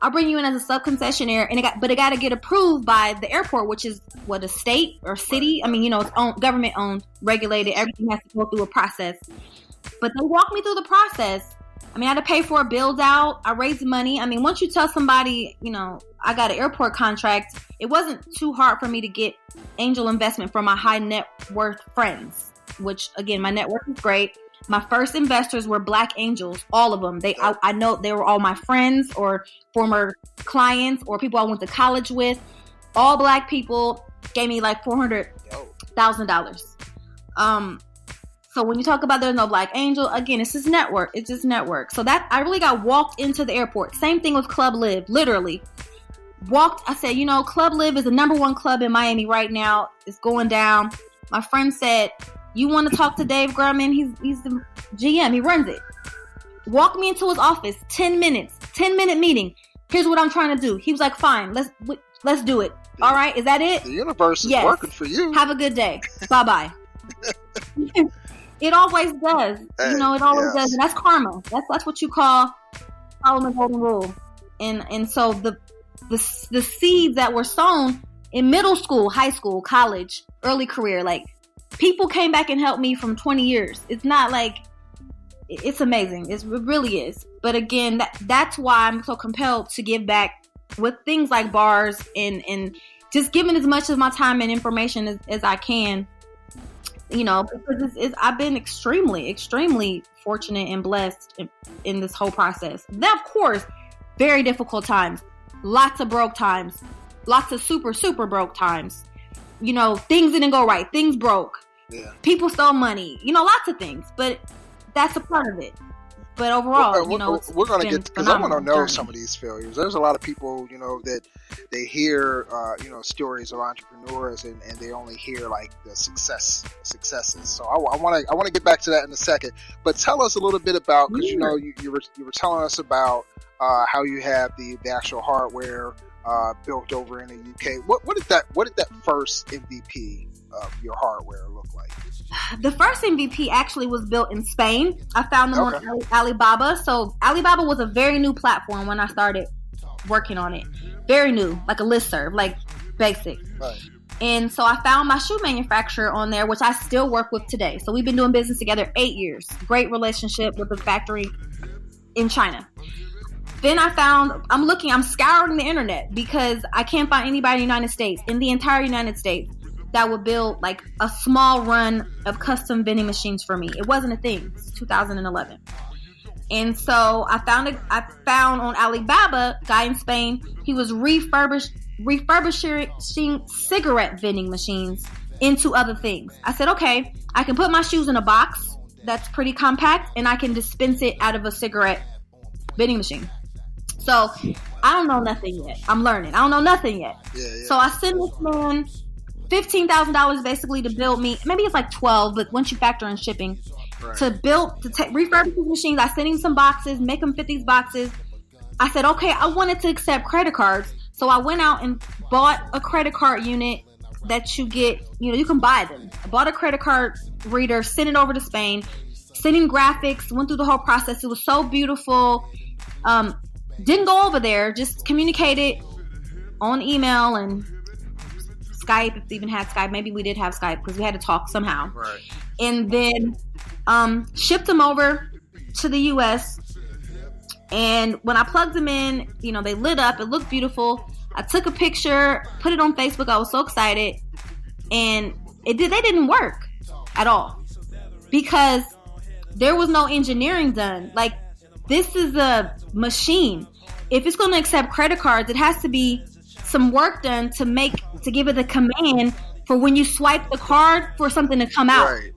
I'll bring you in as a sub-concessionaire, but it got to get approved by the airport, which is a state or city. It's government owned, regulated. Everything has to go through a process. But they walked me through the process. I had to pay for a build out. I raised money. Once you tell somebody, I got an airport contract, it wasn't too hard for me to get angel investment from my high net worth friends, which again, my network is great. My first investors were Black angels, all of them. I know they were all my friends or former clients or people I went to college with. All Black people gave me like $400,000. So when you talk about there's no Black angel, again, it's just network. It's just network. So that I really got walked into the airport. Same thing with Club Live, literally. I said, Club Live is the number one club in Miami right now. It's going down. My friend said, you want to talk to Dave Grumman? He's the GM. He runs it. Walk me into his office. 10 minutes. 10-minute meeting. Here's what I'm trying to do. He was like, fine, let's do it. All right. Is that it? The universe is working for you. Have a good day. Bye-bye. It always does. It always does. And that's karma. That's what you call following the golden rule. And so the seeds that were sown in middle school, high school, college, early career, like people came back and helped me from 20 years. It's not like, it's amazing. It really is. But again, that's why I'm so compelled to give back with things like bars and just giving as much of my time and information as I can. Because I've been extremely, extremely fortunate and blessed in this whole process. Then, of course, very difficult times. Lots of broke times. Lots of super, super broke times. Things didn't go right. Things broke. Yeah. People stole money. Lots of things. But that's a part of it. But overall, we're going to get, because I want to know some of these failures. There's a lot of people, that they hear, stories of entrepreneurs and they only hear like the successes. So I want to get back to that in a second. But tell us a little bit about, because you were telling us about how you have the actual hardware built over in the UK. What did that first MVP of your hardware look like? The first MVP actually was built in Spain. I found them on Alibaba. So Alibaba was a very new platform when I started working on it. Very new, like a listserv, like basic. Right. And so I found my shoe manufacturer on there, which I still work with today. So we've been doing business together 8 years. Great relationship with the factory in China. Then I'm scouring the internet because I can't find anybody in the United States, in the entire United States, that would build like a small run of custom vending machines for me. It wasn't a thing. It's 2011. And so I found on Alibaba, guy in Spain, he was refurbishing cigarette vending machines into other things. I said, okay, I can put my shoes in a box that's pretty compact and I can dispense it out of a cigarette vending machine. So I don't know nothing yet. I'm learning. I don't know nothing yet. Yeah. So I send this man $15,000 basically to build me. Maybe it's like 12, but once you factor in shipping, Right. to refurbish these machines. I sent him some boxes, make him fit these boxes. I said, okay, I wanted to accept credit cards. So I went out and bought a credit card unit that you get, you can buy them. I bought a credit card reader, sent it over to Spain, sent him graphics, went through the whole process. It was so beautiful. Didn't go over there, just communicated on email and Skype, if we even had Skype. Maybe we did have Skype because we had to talk somehow. Right. And then shipped them over to the U.S. And when I plugged them in, they lit up. It looked beautiful. I took a picture, put it on Facebook. I was so excited. And they didn't work at all because there was no engineering done. Like, this is a machine. If it's going to accept credit cards, it has to be some work done to give it the command for when you swipe the card for something to come out. Right.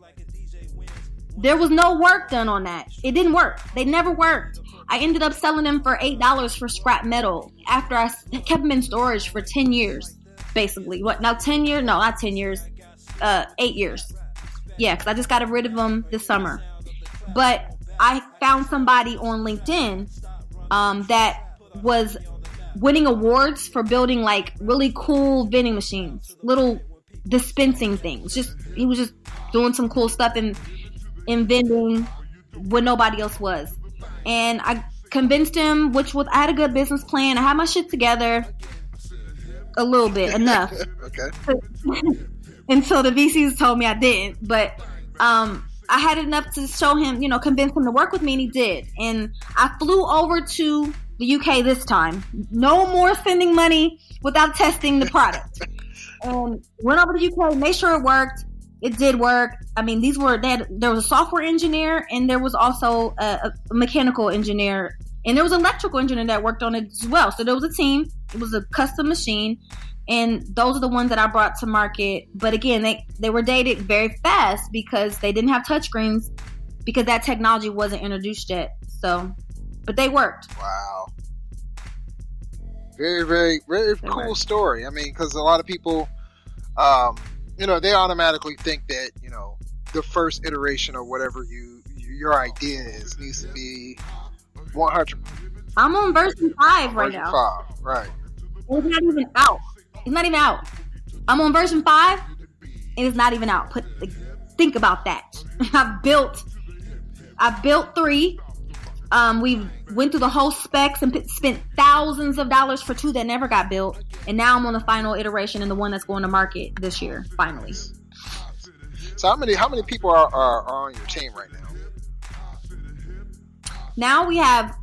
There was no work done on that. It didn't work. They never worked. I ended up selling them for $8 for scrap metal after I kept them in storage for 10 years, basically. What, now 10 years? No, not 10 years. 8 years. Yeah, because I just got rid of them this summer. But I found somebody on LinkedIn that was winning awards for building like really cool vending machines, little dispensing things. He was just doing some cool stuff in vending when nobody else was. And I convinced him, I had a good business plan. I had my shit together a little bit, enough. Okay. Until the VCs told me I didn't. But I had enough to show him, convince him to work with me, and he did. And I flew over to the UK this time. No more spending money without testing the product. And went over to the UK, made sure it worked. It did work. I mean, there was a software engineer and there was also a mechanical engineer and there was an electrical engineer that worked on it as well. So there was a team. It was a custom machine. And those are the ones that I brought to market. But again, they were dated very fast because they didn't have touchscreens because that technology wasn't introduced yet. So, but they worked. Wow. Very, very, very cool story. I mean, because a lot of people, they automatically think that, the first iteration of whatever your idea is needs to be 100. I'm on version 5 right now. 5, right. It's not even out. It's not even out. I'm on version 5 and it's not even out. Think about that. I built 3. We went through the whole specs and spent thousands of dollars for 2 that never got built. And now I'm on the final iteration and the one that's going to market this year, finally. So how many people are on your team right now? Now we have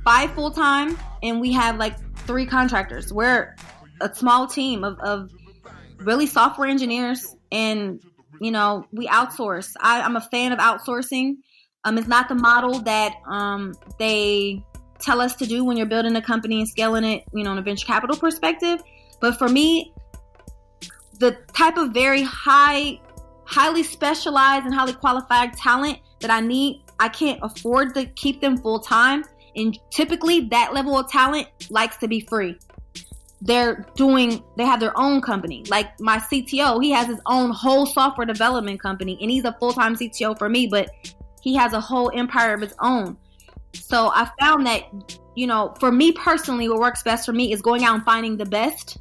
5 full-time and we have like 3 contractors. We're a small team of really software engineers and, we outsource. I'm a fan of outsourcing. It's not the model that they tell us to do when you're building a company and scaling it, in a venture capital perspective. But for me, the type of very highly specialized and highly qualified talent that I need, I can't afford to keep them full time. And typically that level of talent likes to be free. They have their own company. Like my CTO, he has his own whole software development company and he's a full-time CTO for me, but he has a whole empire of his own. So I found that, for me personally, what works best for me is going out and finding the best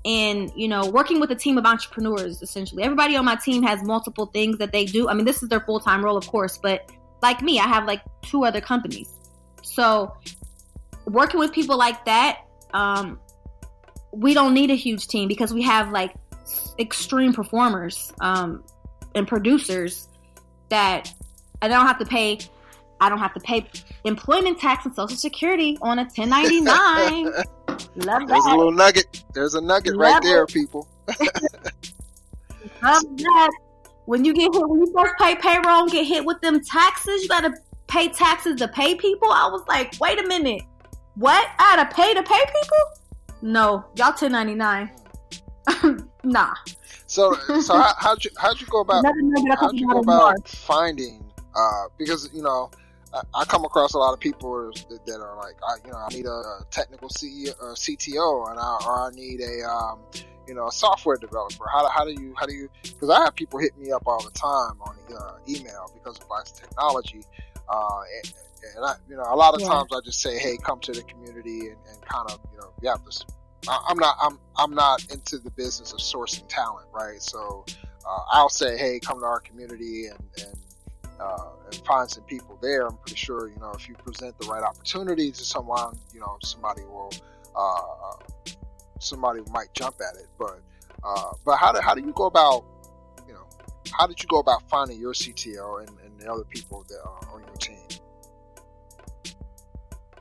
and, working with a team of entrepreneurs, essentially. Everybody on my team has multiple things that they do. I mean, this is their full-time role, of course, but like me, I have like 2 other companies. So working with people like that, we don't need a huge team because we have like extreme performers and producers that I don't have to pay employment tax and Social Security on a 1099. Love that. There's a little nugget. There's a nugget right there, people. that, when you first pay payroll and get hit with them taxes, you got to pay taxes to pay people. I was like, wait a minute, what? I got to pay people? No, y'all 1099. Nah. So how'd you go about finding? Because I come across a lot of people that are like, I need a technical CTO, or I need a software developer. How do you? Because I have people hit me up all the time on email because of Blacks in Technology, and I, a lot of times I just say, hey, come to the community and kind of, you have this. I'm not into the business of sourcing talent, right? So I'll say, hey, come to our community and find some people there. I'm pretty sure, if you present the right opportunity to someone, somebody might jump at it. But how do you go about, how did you go about finding your CTO and the other people that are on your team?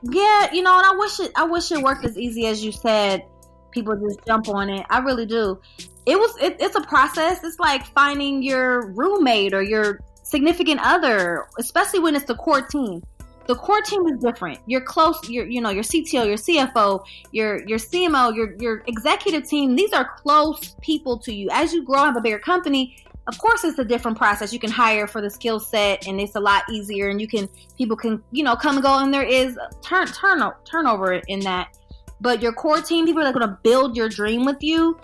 Yeah, and I wish it worked as easy as you said. People just jump on it. I really do. It's a process. It's like finding your roommate or your significant other, especially when it's the core team. The core team is different. You're close. Your CTO, your CFO, your CMO, your executive team. These are close people to you. As you grow and have a bigger company, of course, it's a different process. You can hire for the skill set, and it's a lot easier. And people can come and go, and there is turnover in that. But your core team, people that are going to build your dream with you,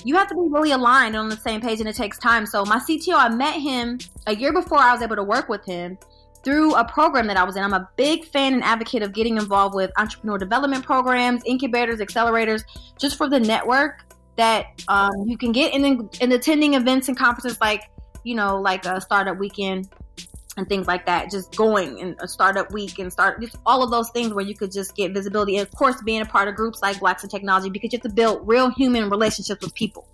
you have to be really aligned on the same page, and it takes time. So my CTO, I met him a year before I was able to work with him through a program that I was in. I'm a big fan and advocate of getting involved with entrepreneur development programs, incubators, accelerators, just for the network that you can get in attending events and conferences like a startup weekend and things like that. Just going in a startup week and just all of those things where you could just get visibility. And of course, being a part of groups like Blacks in Technology, because you have to build real human relationships with people.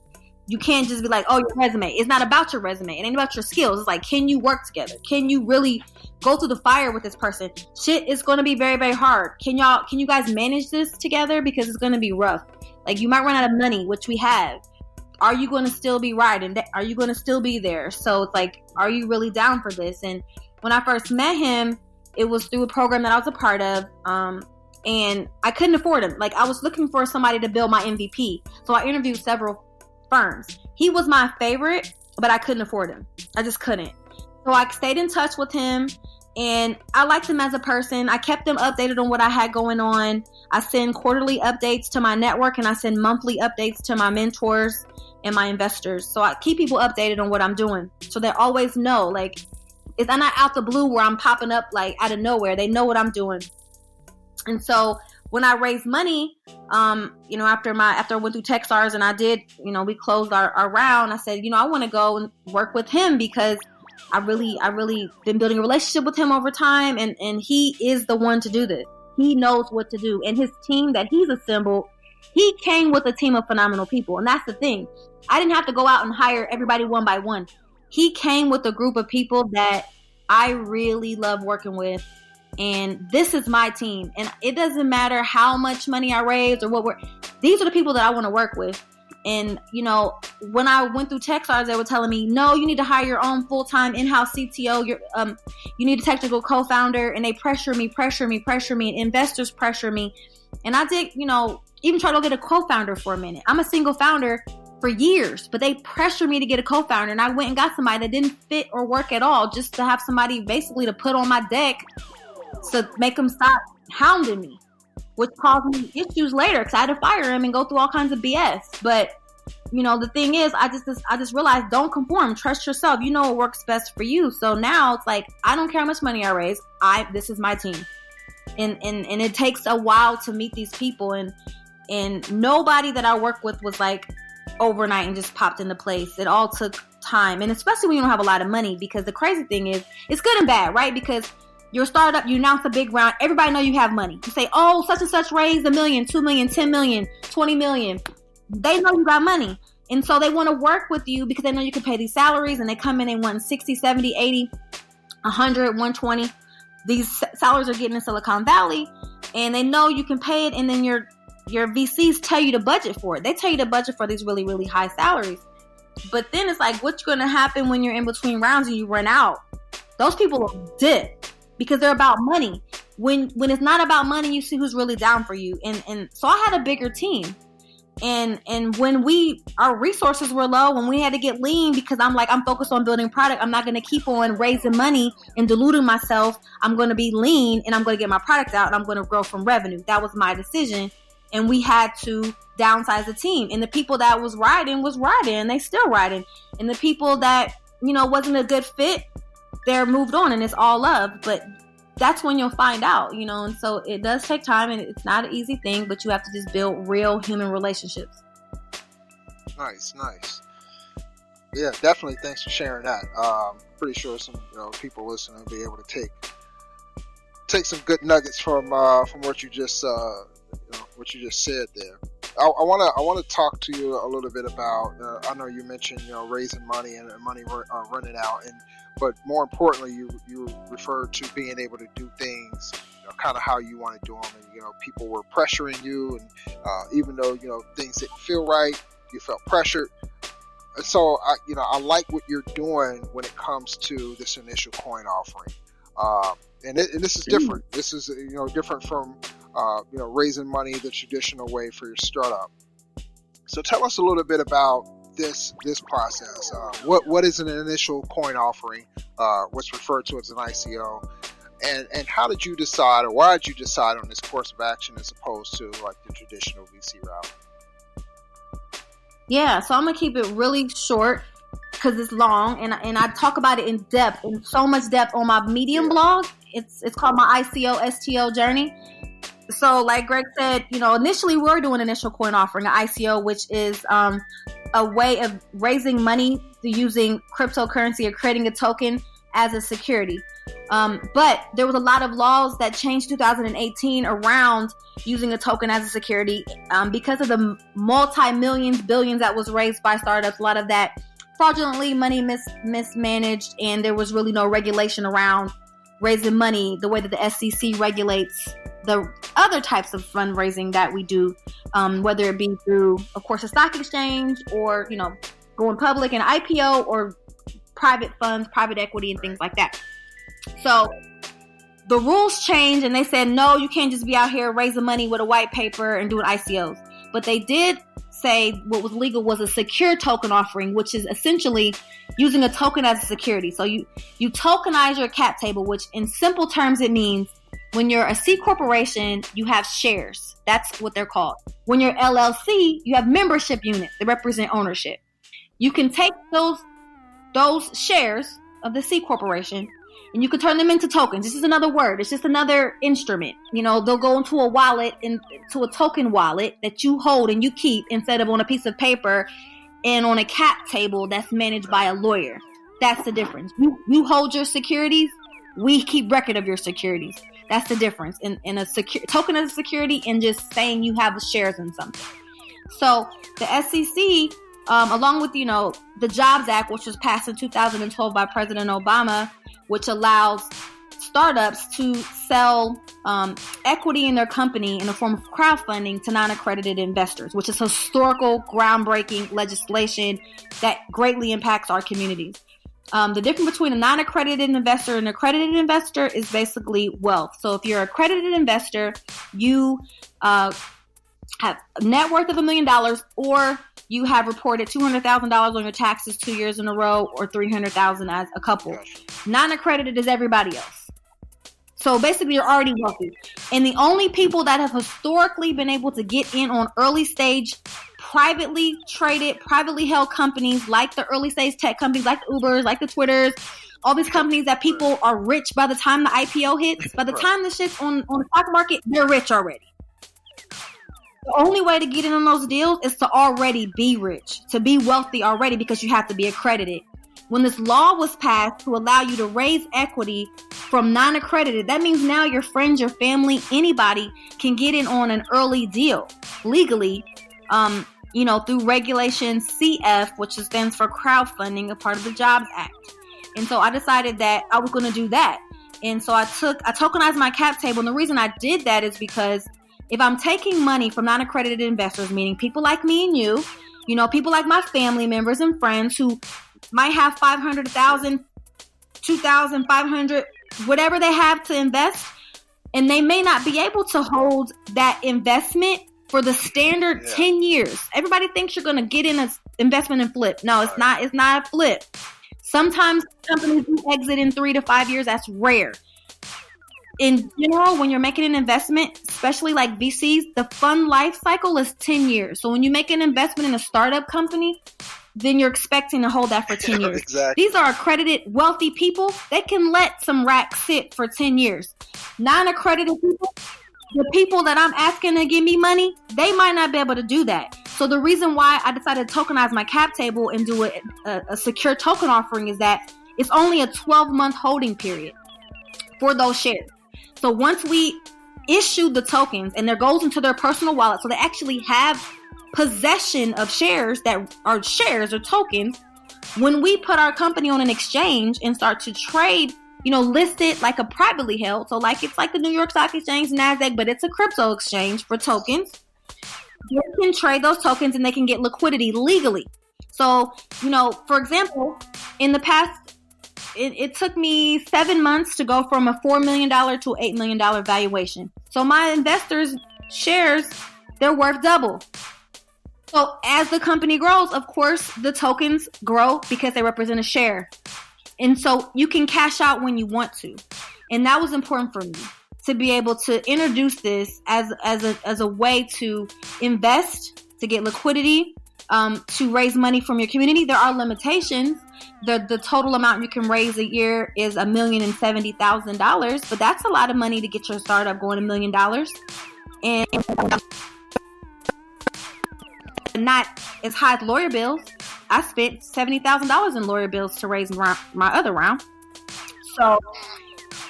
You can't just be like, oh, your resume. It's not about your resume. It ain't about your skills. It's like, can you work together? Can you really go through the fire with this person? Shit is going to be very, very hard. Can you guys manage this together? Because it's going to be rough. Like, you might run out of money, which we have. Are you going to still be riding? Are you going to still be there? So it's like, are you really down for this? And when I first met him, it was through a program that I was a part of. And I couldn't afford him. Like, I was looking for somebody to build my MVP. So I interviewed several firms. He was my favorite, but I couldn't afford him. I just couldn't. So I stayed in touch with him, and I liked him as a person. I kept him updated on what I had going on. I send quarterly updates to my network, and I send monthly updates to my mentors and my investors. So I keep people updated on what I'm doing, so they always know. Like, I'm not out the blue where I'm popping up like out of nowhere. They know what I'm doing. And so when I raised money, after I went through Techstars and I did, we closed our round, I said, I want to go and work with him because I really been building a relationship with him over time, and he is the one to do this. He knows what to do. And his team that he's assembled, he came with a team of phenomenal people. And that's the thing. I didn't have to go out and hire everybody one by one. He came with a group of people that I really love working with. And this is my team. And it doesn't matter how much money I raise or these are the people that I want to work with. And, when I went through Techstars, they were telling me, no, you need to hire your own full-time in-house CTO. You need a technical co-founder. And they pressure me. And investors pressure me. And I did, even try to get a co-founder for a minute. I'm a single founder for years, but they pressured me to get a co-founder. And I went and got somebody that didn't fit or work at all, just to have somebody basically to put on my deck to make them stop hounding me, which caused me issues later because I had to fire him and go through all kinds of BS. But, the thing is, I just realized, don't conform. Trust yourself. You know what works best for you. So now it's like, I don't care how much money I raise. This is my team. And it takes a while to meet these people. And nobody that I work with was like overnight and just popped into place. It all took time. And especially when you don't have a lot of money, because the crazy thing is, it's good and bad, right? Because your startup, you announce a big round, everybody know you have money. You say, oh, such and such raised $1 million, $2 million, $10 million, $20 million. They know you got money. And so they want to work with you because they know you can pay these salaries, and they come in and want 60, 70, 80, 100, 120. These salaries are getting in Silicon Valley, and they know you can pay it, and then your VCs tell you to budget for it. They tell you to budget for these really, really high salaries. But then it's like, what's going to happen when you're in between rounds and you run out? Those people will dip because they're about money. When it's not about money, you see who's really down for you. And so I had a bigger team. And when our resources were low, when we had to get lean, because I'm focused on building product. I'm not going to keep on raising money and diluting myself. I'm going to be lean and I'm going to get my product out and I'm going to grow from revenue. That was my decision. And we had to downsize the team. And the people that was riding, and they still riding. And the people that, wasn't a good fit, they're moved on, and it's all love. But that's when you'll find out, and so it does take time, and it's not an easy thing, but you have to just build real human relationships. Nice. Yeah, definitely. Thanks for sharing that. Pretty sure some people listening will be able to take some good nuggets from what you just said there. I want to talk to you a little bit about. I know you mentioned raising money and money running out, but more importantly, you referred to being able to do things kind of how you want to do them, and people were pressuring you, and even though things didn't feel right, you felt pressured. And so I like what you're doing when it comes to this initial coin offering, and this is different. This is different from raising money the traditional way for your startup. So tell us a little bit about this process. What is an initial coin offering? What's referred to as an ICO, and how did you decide, or why did you decide on this course of action as opposed to like the traditional VC route? Yeah, so I'm gonna keep it really short because it's long, and I talk about it in so much depth on my Medium blog. It's called my ICO STO journey. So like Greg said, initially we were doing initial coin offering, an ICO, which is a way of raising money using cryptocurrency or creating a token as a security. But there was a lot of laws that changed 2018 around using a token as a security because of the multi-millions, billions that was raised by startups. A lot of that fraudulently money mismanaged, and there was really no regulation around raising money the way that the SEC regulates the other types of fundraising that we do, whether it be through, of course, a stock exchange or, going public and IPO, or private funds, private equity, and things like that. So the rules changed, and they said, no, you can't just be out here raising money with a white paper and doing ICOs. But they did say what was legal was a secure token offering, which is essentially using a token as a security. So you tokenize your cap table, which in simple terms, it means when you're a C corporation, you have shares. That's what they're called. When you're LLC, you have membership units that represent ownership. You can take those shares of the C corporation and you can turn them into tokens. This is another word. It's just another instrument. They'll go into a wallet, into a token wallet that you hold and you keep instead of on a piece of paper and on a cap table that's managed by a lawyer. That's the difference. You hold your securities. We keep record of your securities. That's the difference in a token as a security and just saying you have shares in something. So the SEC, along with, the Jobs Act, which was passed in 2012 by President Obama, which allows startups to sell equity in their company in the form of crowdfunding to non-accredited investors, which is historical, groundbreaking legislation that greatly impacts our communities. The difference between a non-accredited investor and an accredited investor is basically wealth. So if you're an accredited investor, you have a net worth of $1 million, or you have reported $200,000 on your taxes 2 years in a row, or $300,000 as a couple. Non-accredited is everybody else. So basically, you're already wealthy. And the only people that have historically been able to get in on early stage, privately traded, privately held companies like the early stage tech companies, like the Ubers, like the Twitters, all these companies that people are rich by the time the IPO hits. By the time the shit's on the stock market, they're rich already. The only way to get in on those deals is to already be rich, to be wealthy already, because you have to be accredited. When this law was passed to allow you to raise equity from non-accredited, that means now your friends, your family, anybody can get in on an early deal legally, through regulation CF, which stands for crowdfunding, a part of the Jobs Act. And so I decided that I was going to do that. And so I tokenized my cap table. And the reason I did that is because if I'm taking money from non-accredited investors, meaning people like me and you, People like my family members and friends who might have 500, 1,000, 2,000, 500, whatever they have to invest, and they may not be able to hold that investment for the standard 10 years. Everybody thinks you're going to get in an investment and flip. No, it's not. It's not a flip. Sometimes companies do exit in 3 to 5 years. That's rare. In general, when you're making an investment, especially like VCs, the fund life cycle is 10 years. So when you make an investment in a startup company, then you're expecting to hold that for 10 years. Exactly. These are accredited, wealthy people. They can let some racks sit for 10 years. Non-accredited people, the people that I'm asking to give me money, they might not be able to do that. So the reason why I decided to tokenize my cap table and do a secure token offering is that it's only a 12-month holding period for those shares. So once we issue the tokens and it goes into their personal wallet, so they actually have possession of shares that are shares or tokens, when we put our company on an exchange and start to trade, list it like a privately held, so like it's like the New York Stock Exchange, NASDAQ, but it's a crypto exchange for tokens. They can trade those tokens and they can get liquidity legally. So, for example, in the past, it took me 7 months to go from a $4 million to $8 million valuation. So my investors' shares, they're worth double. So as the company grows, of course, the tokens grow because they represent a share. And so you can cash out when you want to. And that was important for me to be able to introduce this as a way to invest, to get liquidity, to raise money from your community. There are limitations. The total amount you can raise a year is $1,070,000, but that's a lot of money to get your startup going, $1 million. And not as high as lawyer bills. I spent $70,000 in lawyer bills to raise my other round. So,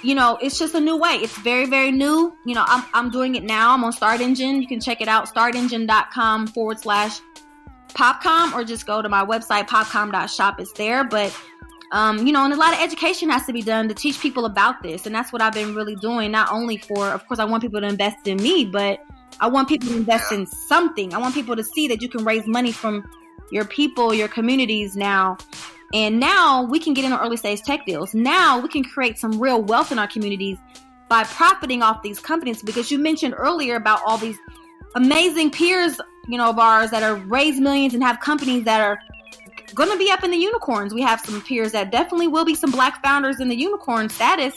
it's just a new way. It's very, very new. I'm doing it now. I'm on Start Engine. You can check it out, startengine.com/PopCom, or just go to my website, popcom.shop. It's there. But, and a lot of education has to be done to teach people about this. And that's what I've been really doing, not only of course, I want people to invest in me, but I want people to invest in something. I want people to see that you can raise money from your people, your communities now. And now we can get into early stage tech deals. Now we can create some real wealth in our communities by profiting off these companies, because you mentioned earlier about all these amazing peers, of ours that are raised millions and have companies that are going to be up in the unicorns. We have some peers that definitely will be some Black founders in the unicorn status.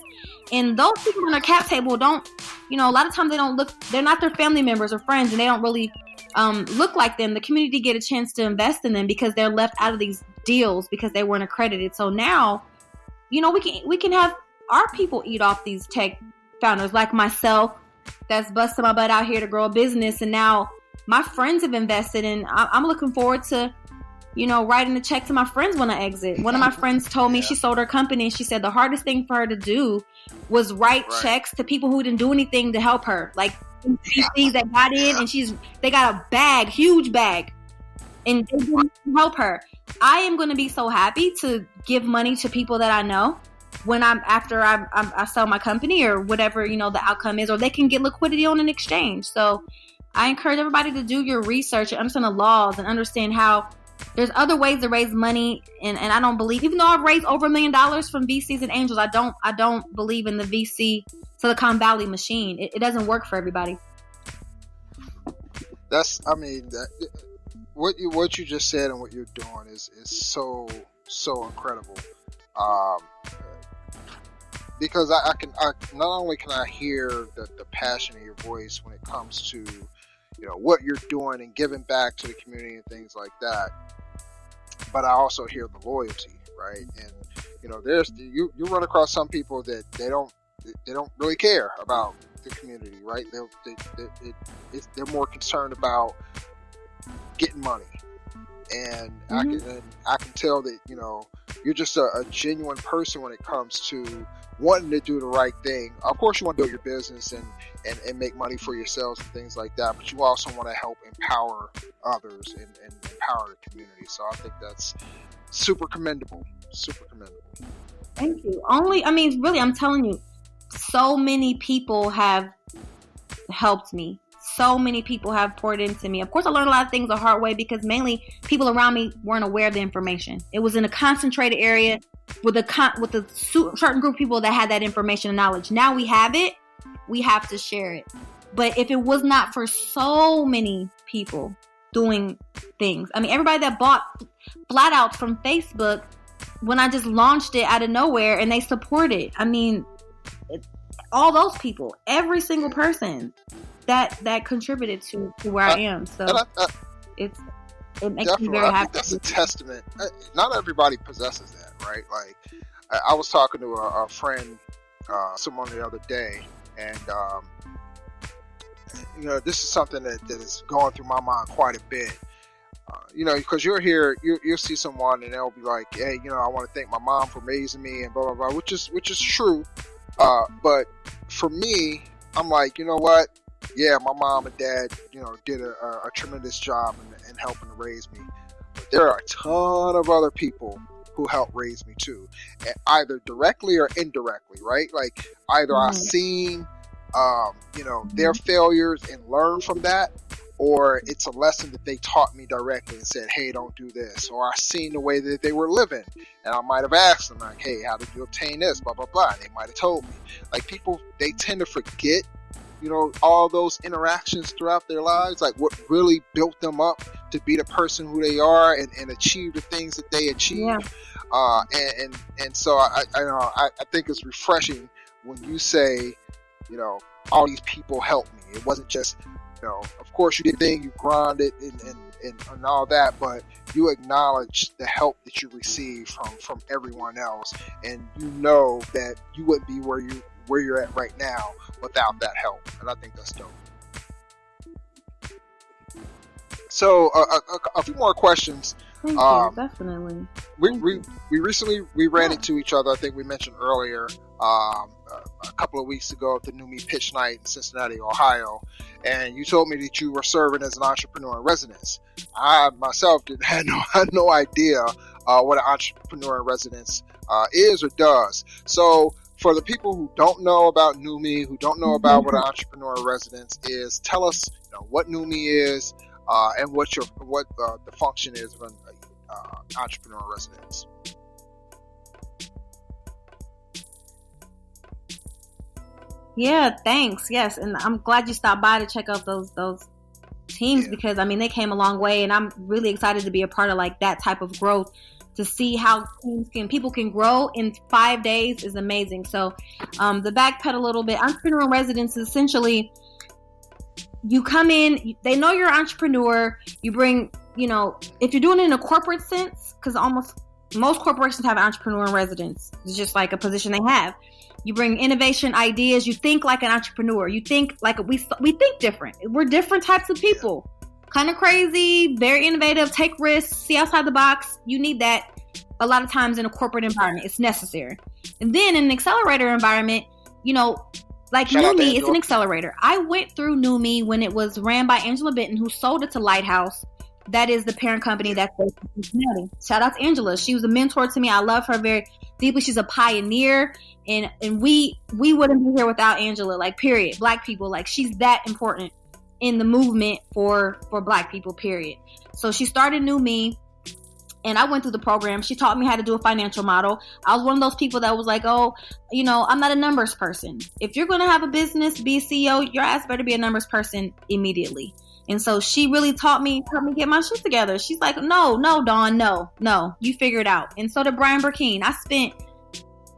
And those people on their cap table don't, a lot of times they're not their family members or friends, and they don't really look like them. The community get a chance to invest in them because they're left out of these deals because they weren't accredited. So now, we can have our people eat off these tech founders like myself that's busting my butt out here to grow a business. And now my friends have invested, and I'm looking forward to, writing a check to my friends when I exit. One of my friends told me she sold her company, and she said the hardest thing for her to do was write checks to people who didn't do anything to help her. Like VCs that got in, and they got a bag, huge bag, and they didn't help her. I am going to be so happy to give money to people that I know when after I sell my company or whatever, the outcome is, or they can get liquidity on an exchange. So I encourage everybody to do your research and understand the laws and understand how there's other ways to raise money. And I don't believe, even though I've raised over $1 million from VCs and angels, I don't believe in the VC Silicon Valley machine. It doesn't work for everybody. What you just said and what you're doing is so incredible. Because I not only can I hear the passion in your voice when it comes to what you're doing and giving back to the community and things like that, but I also hear the loyalty, right? And there's you run across some people that they don't really care about the community, right? They're more concerned about getting money, and I can tell that you're just a genuine person when it comes to wanting to do the right thing. Of course, you want to build your business and make money for yourselves and things like that, but you also want to help empower others and empower the community. So I think that's super commendable. Thank you. Really, I'm telling you, so many people have helped me. So many people have poured into me. Of course, I learned a lot of things the hard way because mainly people around me weren't aware of the information. It was in a concentrated area with a certain group of people that had that information and knowledge. Now we have it. We have to share it. But if it was not for so many people doing things, I mean, everybody that bought flat outs from Facebook when I just launched it out of nowhere and they supported, I mean, all those people, every single person that contributed to where I am. So it makes me very happy. I think that's a testament. Not everybody possesses that, right? Like, I was talking to a friend, someone the other day, and this is something that is going through my mind quite a bit. Because you'll see someone and they'll be like, hey, I want to thank my mom for raising me and blah blah blah, which is true. But for me, I'm like, you know what? Yeah, my mom and dad, did a tremendous job in helping to raise me. But there are a ton of other people who helped raise me too, either directly or indirectly, right? Like either I've seen, their failures and learned from that, or it's a lesson that they taught me directly and said, hey, don't do this. Or I've seen the way that they were living, and I might have asked them, like, hey, how did you obtain this? Blah, blah, blah. And they might have told me. Like, people, they tend to forget, all those interactions throughout their lives, like what really built them up to be the person who they are and achieve the things that they achieved. Yeah. And so I think it's refreshing when you say, all these people helped me. It wasn't just, of course you did things, you grinded and all that, but you acknowledge the help that you received from everyone else, and that you wouldn't be where you're at right now without that help. And I think that's dope. So a few more questions. Thank you, definitely. We recently ran into each other. I think we mentioned earlier a couple of weeks ago at the New Me Pitch Night in Cincinnati, Ohio, and you told me that you were serving as an entrepreneur in residence. I myself had no idea what an entrepreneur in residence is or does. So for the people who don't know about New Me, who don't know about what an entrepreneur in residence is, tell us what New Me is and what the function is of an entrepreneur in residence. Yeah, thanks. Yes, and I'm glad you stopped by to check out those teams because they came a long way, and I'm really excited to be a part of like that type of growth. To see how people can grow in 5 days is amazing. So the backpedal a little bit. Entrepreneur in residence is essentially you come in, they know you're an entrepreneur. You bring, if you're doing it in a corporate sense, because most corporations have an entrepreneur in residence. It's just like a position they have. You bring innovation ideas. You think like an entrepreneur. You think like we think different. We're different types of people. Kind of crazy, very innovative, take risks, see outside the box. You need that a lot of times in a corporate environment. It's necessary. And then in an accelerator environment, like New Me, it's an accelerator. I went through New Me when it was ran by Angela Benton, who sold it to Lighthouse. That is the parent company that's based in Cincinnati. Shout out to Angela. She was a mentor to me. I love her very deeply. She's a pioneer. And we wouldn't be here without Angela, like, period. Black people, like, she's that important in the movement for Black people, period. So she started New Me, and I went through the program. She taught me how to do a financial model. I was one of those people that was like, I'm not a numbers person. If you're going to have a business, be a CEO, your ass better be a numbers person immediately. And so she really helped me get my shit together. She's like, no, Dawn, no, you figure it out. And so did Brian Burkeen. I spent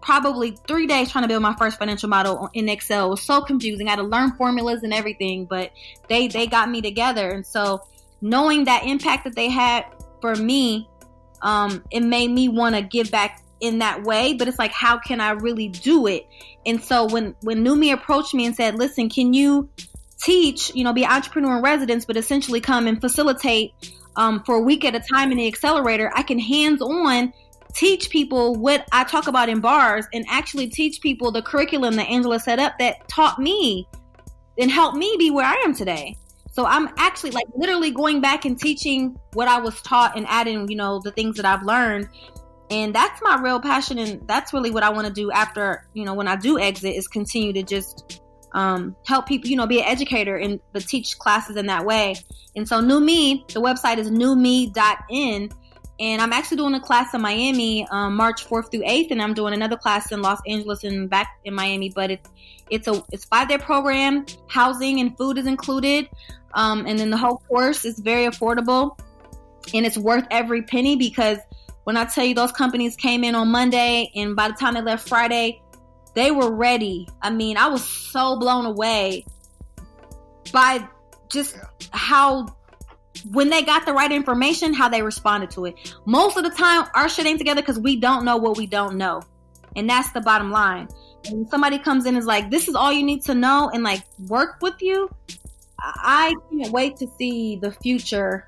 probably 3 days trying to build my first financial model in Excel. It was so confusing. I had to learn formulas and everything, but they got me together. And so knowing that impact that they had for me, it made me want to give back in that way. But it's like, how can I really do it? And so when New Me approached me and said, listen, can you teach, be an entrepreneur in residence, but essentially come and facilitate for a week at a time in the accelerator, I can hands-on teach people what I talk about in bars and actually teach people the curriculum that Angela set up that taught me and helped me be where I am today. So I'm actually like literally going back and teaching what I was taught and adding, the things that I've learned. And that's my real passion. And that's really what I want to do after, when I do exit, is continue to just help people, be an educator and but teach classes in that way. And so New Me, the website is newme.in. And I'm actually doing a class in Miami, March 4th through 8th, and I'm doing another class in Los Angeles and back in Miami. But it's a 5-day program. Housing and food is included, and then the whole course is very affordable, and it's worth every penny, because when I tell you those companies came in on Monday, and by the time they left Friday, they were ready. I mean, I was so blown away by just how, when they got the right information, how they responded to it. Most of the time, our shit ain't together because we don't know what we don't know. And that's the bottom line. And somebody comes in and is like, this is all you need to know, and like work with you. I can't wait to see the future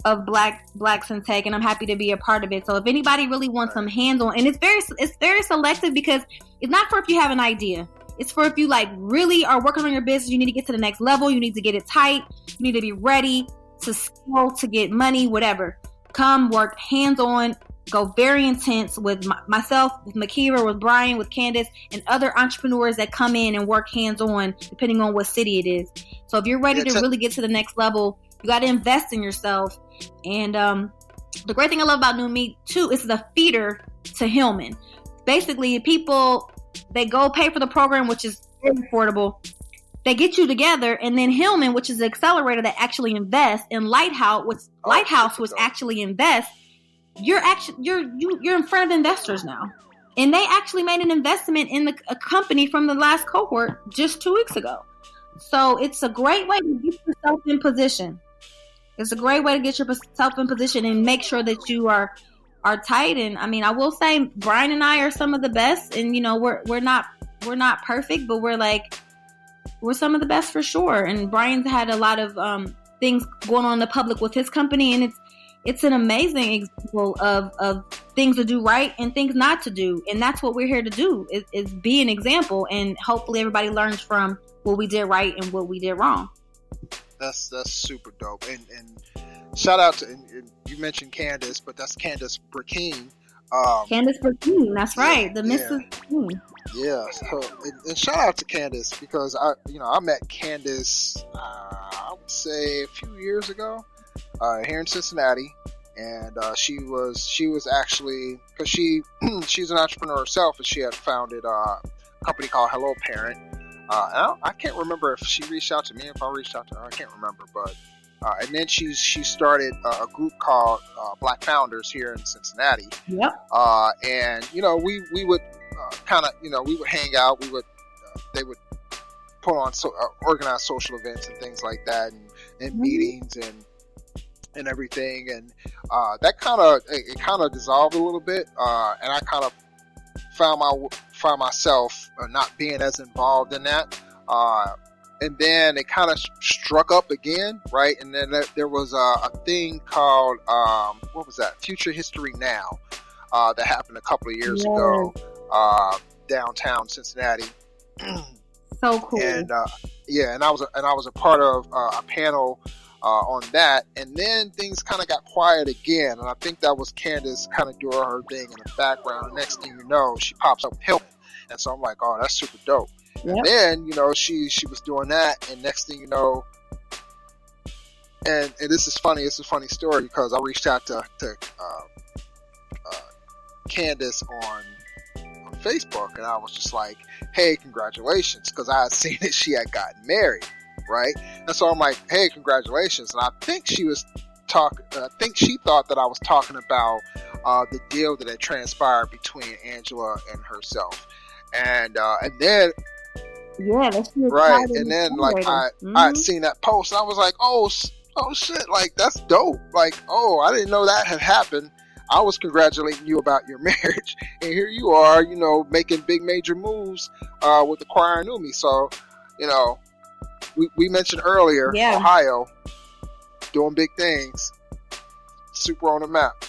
of Blacks in Tech, and I'm happy to be a part of it. So if anybody really wants some hands-on, and it's very selective, because it's not for if you have an idea. It's for if you like really are working on your business, you need to get to the next level, you need to get it tight, you need to be ready to scale, to get money, whatever. Come work hands-on, go very intense with myself, with Makiva, with Brian, with Candace, and other entrepreneurs that come in and work hands-on, depending on what city it is. So if you're ready to really get to the next level, you got to invest in yourself. And the great thing I love about New Me too is the feeder to Hillman. Basically, people, they go pay for the program, which is very affordable. They get you together, and then Hillman, which is the accelerator that actually invests, and Lighthouse, which actually invests. You're in front of investors now, and they actually made an investment in a company from the last cohort just 2 weeks ago. So it's a great way to get yourself in position. It's a great way to get yourself in position and make sure that you are tight. And I mean, I will say Brian and I are some of the best, and we're not perfect, but we're some of the best for sure. And Brian's had a lot of things going on in the public with his company, and it's an amazing example of things to do right and things not to do. And that's what we're here to do, is be an example, and hopefully everybody learns from what we did right and what we did wrong. That's super dope. And shout out to, and you mentioned Candace, but that's Candace Burkeen. Candace Burkeen, that's right. The Mrs. Burkeen. Yeah. So, and shout out to Candace, because I met Candace, I would say a few years ago, here in Cincinnati. And she was actually, because she's an entrepreneur herself, and she had founded a company called Hello Parent. I can't remember if she reached out to me, if I reached out to her, I can't remember. But and then she started a group called Black Founders here in Cincinnati. Yep. And we would kind of we would hang out. They would put on organize social events and things like that, and meetings and everything. And that kind of dissolved a little bit. And I kind of found myself not being as involved in that. And then it kind of struck up again, right? And then there was a thing called, what was that? Future History Now, that happened a couple of years ago, downtown Cincinnati. So cool. And and I was a part of a panel on that, and then things kind of got quiet again, and I think that was Candace kind of doing her thing in the background. The next thing you know, she pops up with Hillman, and so I'm like, oh, that's super dope. Yep. And then she was doing that, and next thing you know, and this is funny. It's a funny story, because I reached out to Candace on Facebook, and I was just like, hey, congratulations, because I had seen that she had gotten married. Right, and so I'm like, "Hey, congratulations!" And I think she was I think she thought that I was talking about the deal that had transpired between Angela and herself, and then that's right, and then like I had seen that post, and I was like, "Oh shit! Like that's dope! Like I didn't know that had happened. I was congratulating you about your marriage, and here you are, making big major moves with acquiring Numi." So, We mentioned earlier, Ohio doing big things, super on the map.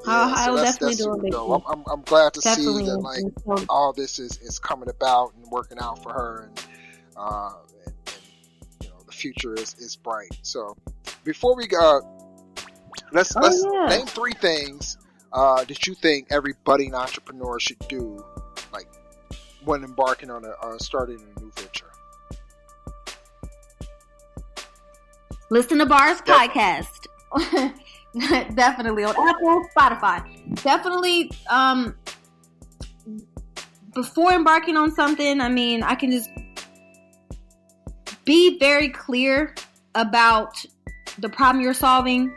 Ohio definitely doing big things. I'm glad to see that all this is coming about and working out for her, and the future is bright. So before we go, let's name 3 things that you think every budding entrepreneur should do, like when embarking on starting a new venture. Listen to Bars Definitely. podcast. Definitely on Apple, Spotify. Definitely, before embarking on something, I mean, I can just be very clear about the problem you're solving,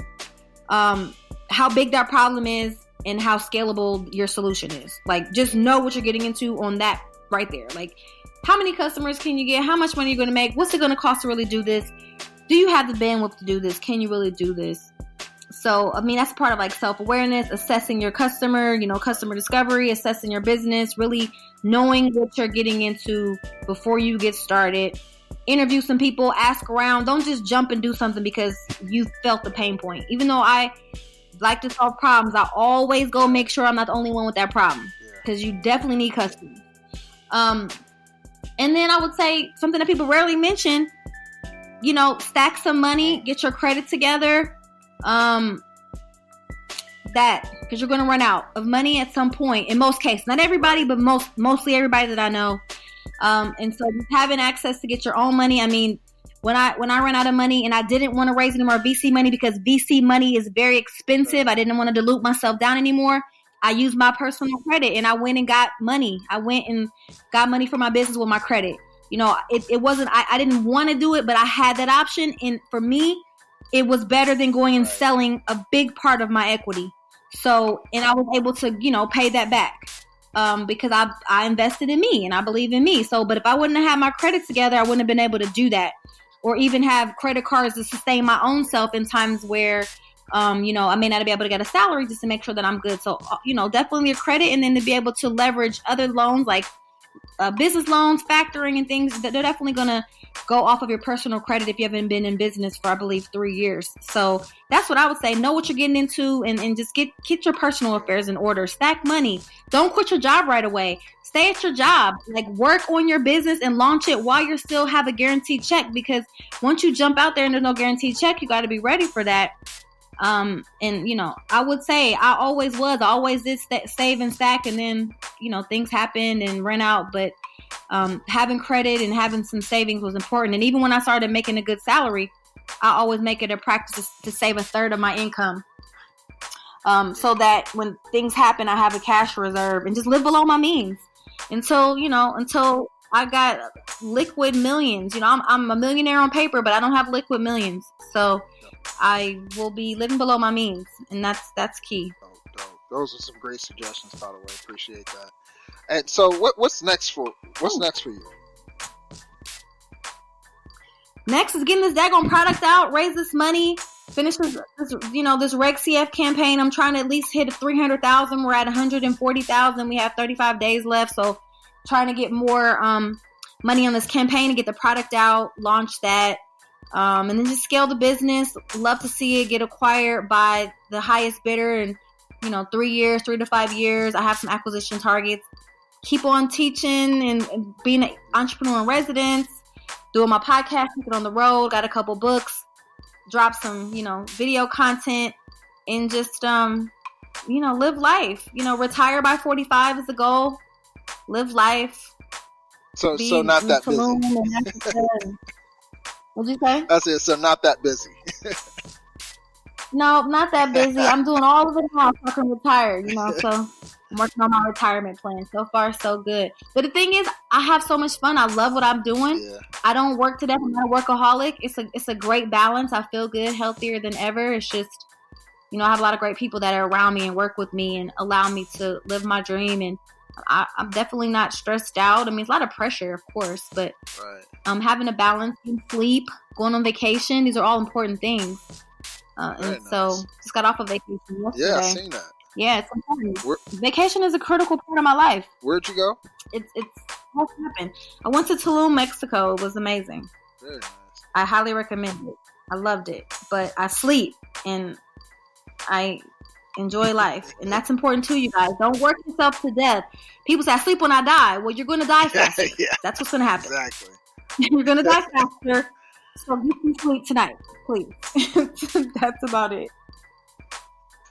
how big that problem is, and how scalable your solution is. Like, just know what you're getting into on that right there. Like, how many customers can you get? How much money are you going to make? What's it going to cost to really do this? Do you have the bandwidth to do this? Can you really do this? So, I mean, that's part of like self-awareness, assessing your customer, customer discovery, assessing your business, really knowing what you're getting into before you get started. Interview some people, ask around. Don't just jump and do something because you felt the pain point. Even though I like to solve problems, I always go make sure I'm not the only one with that problem, because you definitely need customers. And then I would say something that people rarely mention, stack some money, get your credit together. That, because you're going to run out of money at some point. In most cases, not everybody, but mostly everybody that I know. And so just having access to get your own money. I mean, when I ran out of money and I didn't want to raise any more VC money because VC money is very expensive, I didn't want to dilute myself down anymore. I used my personal credit and I went and got money. I went and got money for my business with my credit. It wasn't, I didn't want to do it, but I had that option. And for me, it was better than going and selling a big part of my equity. So, and I was able to, pay that back. Because I invested in me and I believe in me. So, but if I wouldn't have had my credit together, I wouldn't have been able to do that, or even have credit cards to sustain my own self in times where, I may not be able to get a salary just to make sure that I'm good. So, definitely a credit, and then to be able to leverage other loans like business loans, factoring, and things that they're definitely going to go off of your personal credit if you haven't been in business for, I believe, 3 years. So that's what I would say. Know what you're getting into, and just get your personal affairs in order. Stack money. Don't quit your job right away. Stay at your job. Like, work on your business and launch it while you still have a guaranteed check, because once you jump out there and there's no guaranteed check, you got to be ready for that. And I would say I always did save and stack, and then things happened and ran out, but having credit and having some savings was important. And even when I started making a good salary, I always make it a practice to save a third of my income, so that when things happen, I have a cash reserve and just live below my means until I got liquid millions. I'm a millionaire on paper, but I don't have liquid millions. So I will be living below my means, and that's key. Dope. Those are some great suggestions, by the way. Appreciate that. And so, what's next for you? Next is getting this daggone product out, raise this money, finish this Reg CF campaign. I'm trying to at least hit 300,000. We're at 140,000. We have 35 days left, so trying to get more money on this campaign and get the product out, launch that. And then just scale the business. Love to see it get acquired by the highest bidder in, 3 to 5 years. I have some acquisition targets. Keep on teaching and being an entrepreneur in residence, doing my podcast, keep it on the road, got a couple books, drop some, video content, and just, live life. Retire by 45 is the goal. Live life. So not that busy. What'd you say? I said, so not that busy. No, not that busy. I'm doing all of it now so I can retire, so I'm working on my retirement plan. So far, so good. But the thing is, I have so much fun. I love what I'm doing. Yeah. I don't work to death. I'm not a workaholic. It's a great balance. I feel good, healthier than ever. It's just, I have a lot of great people that are around me and work with me and allow me to live my dream. And I'm definitely not stressed out. I mean, it's a lot of pressure, of course, but having a balance in sleep, going on vacation, these are all important things. And nice. So just got off of vacation yesterday. Yeah, I've seen that. Yeah, it's important. Vacation is a critical part of my life. Where'd you go? It's what happened. I went to Tulum, Mexico. It was amazing. Very nice. I highly recommend it. I loved it. But I sleep and I enjoy life. And that's important too, you guys. Don't work yourself to death. People say, I sleep when I die. Well, you're going to die faster. Yeah. That's what's going to happen. Exactly. You're going to die faster. So get some sleep tonight, please. That's about it.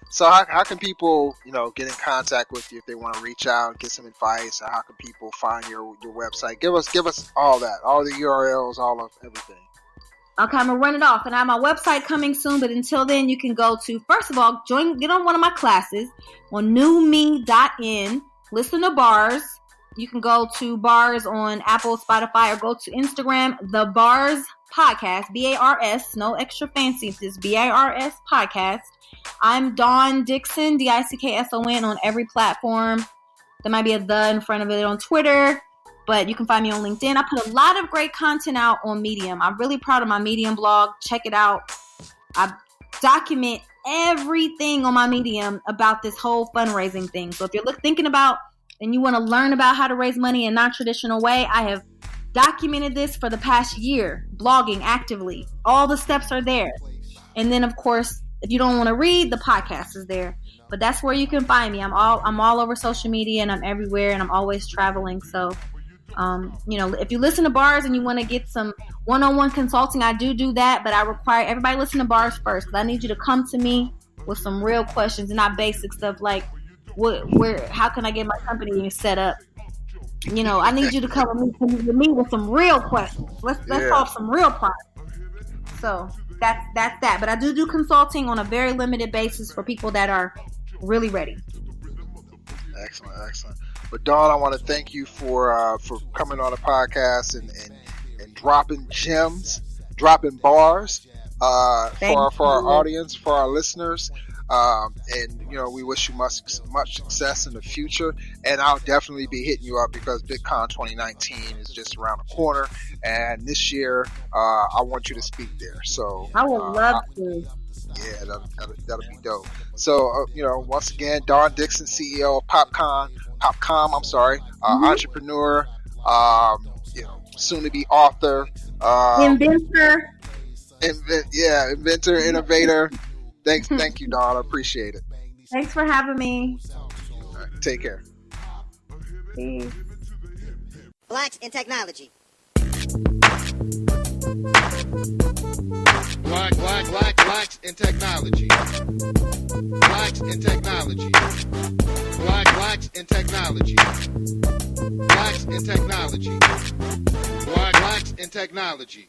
So how can people, get in contact with you if they want to reach out, get some advice? Or how can people find your website? Give us all that, all the URLs, all of everything. Okay, I'm gonna run it off, and I have my website coming soon. But until then, you can go to, first of all, get on one of my classes on newme.in. Listen to bars. You can go to bars on Apple, Spotify, or go to Instagram. The Bars Podcast, BARS, no extra fancy. It's just BARS Podcast. I'm Dawn Dickson, Dickson, on every platform. There might be a "the" in front of it on Twitter. But you can find me on LinkedIn. I put a lot of great content out on Medium. I'm really proud of my Medium blog. Check it out. I document everything on my Medium about this whole fundraising thing. So if you're thinking about and you want to learn about how to raise money in a non-traditional way, I have documented this for the past year, blogging actively. All the steps are there. And then, of course, if you don't want to read, the podcast is there. But that's where you can find me. I'm all over social media, and I'm everywhere, and I'm always traveling. So if you listen to bars and you want to get some one-on-one consulting, I do that, but I require everybody listen to bars first, because I need you to come to me with some real questions and not basic stuff like how can I get my company set up? I need you to come with me with some real questions. Let's solve some real problems. So that's that. But I do consulting on a very limited basis for people that are really ready. Excellent. But Dawn, I want to thank you for coming on the podcast and dropping gems, dropping bars for our audience, for our listeners. And we wish you much success in the future. And I'll definitely be hitting you up because BitCon 2019 is just around the corner. And this year, I want you to speak there. So I would love to. Yeah, that'll be dope. So, once again, Dawn Dickson, CEO of PopCom, entrepreneur, soon to be author, inventor, innovator. Thank you, Dawn. I appreciate it. Thanks for having me. All right, take care. Peace. Blacks in Technology. Blacks in Technology. Blacks in Technology. Blacks in Technology. Blacks in Technology. Blacks in Technology.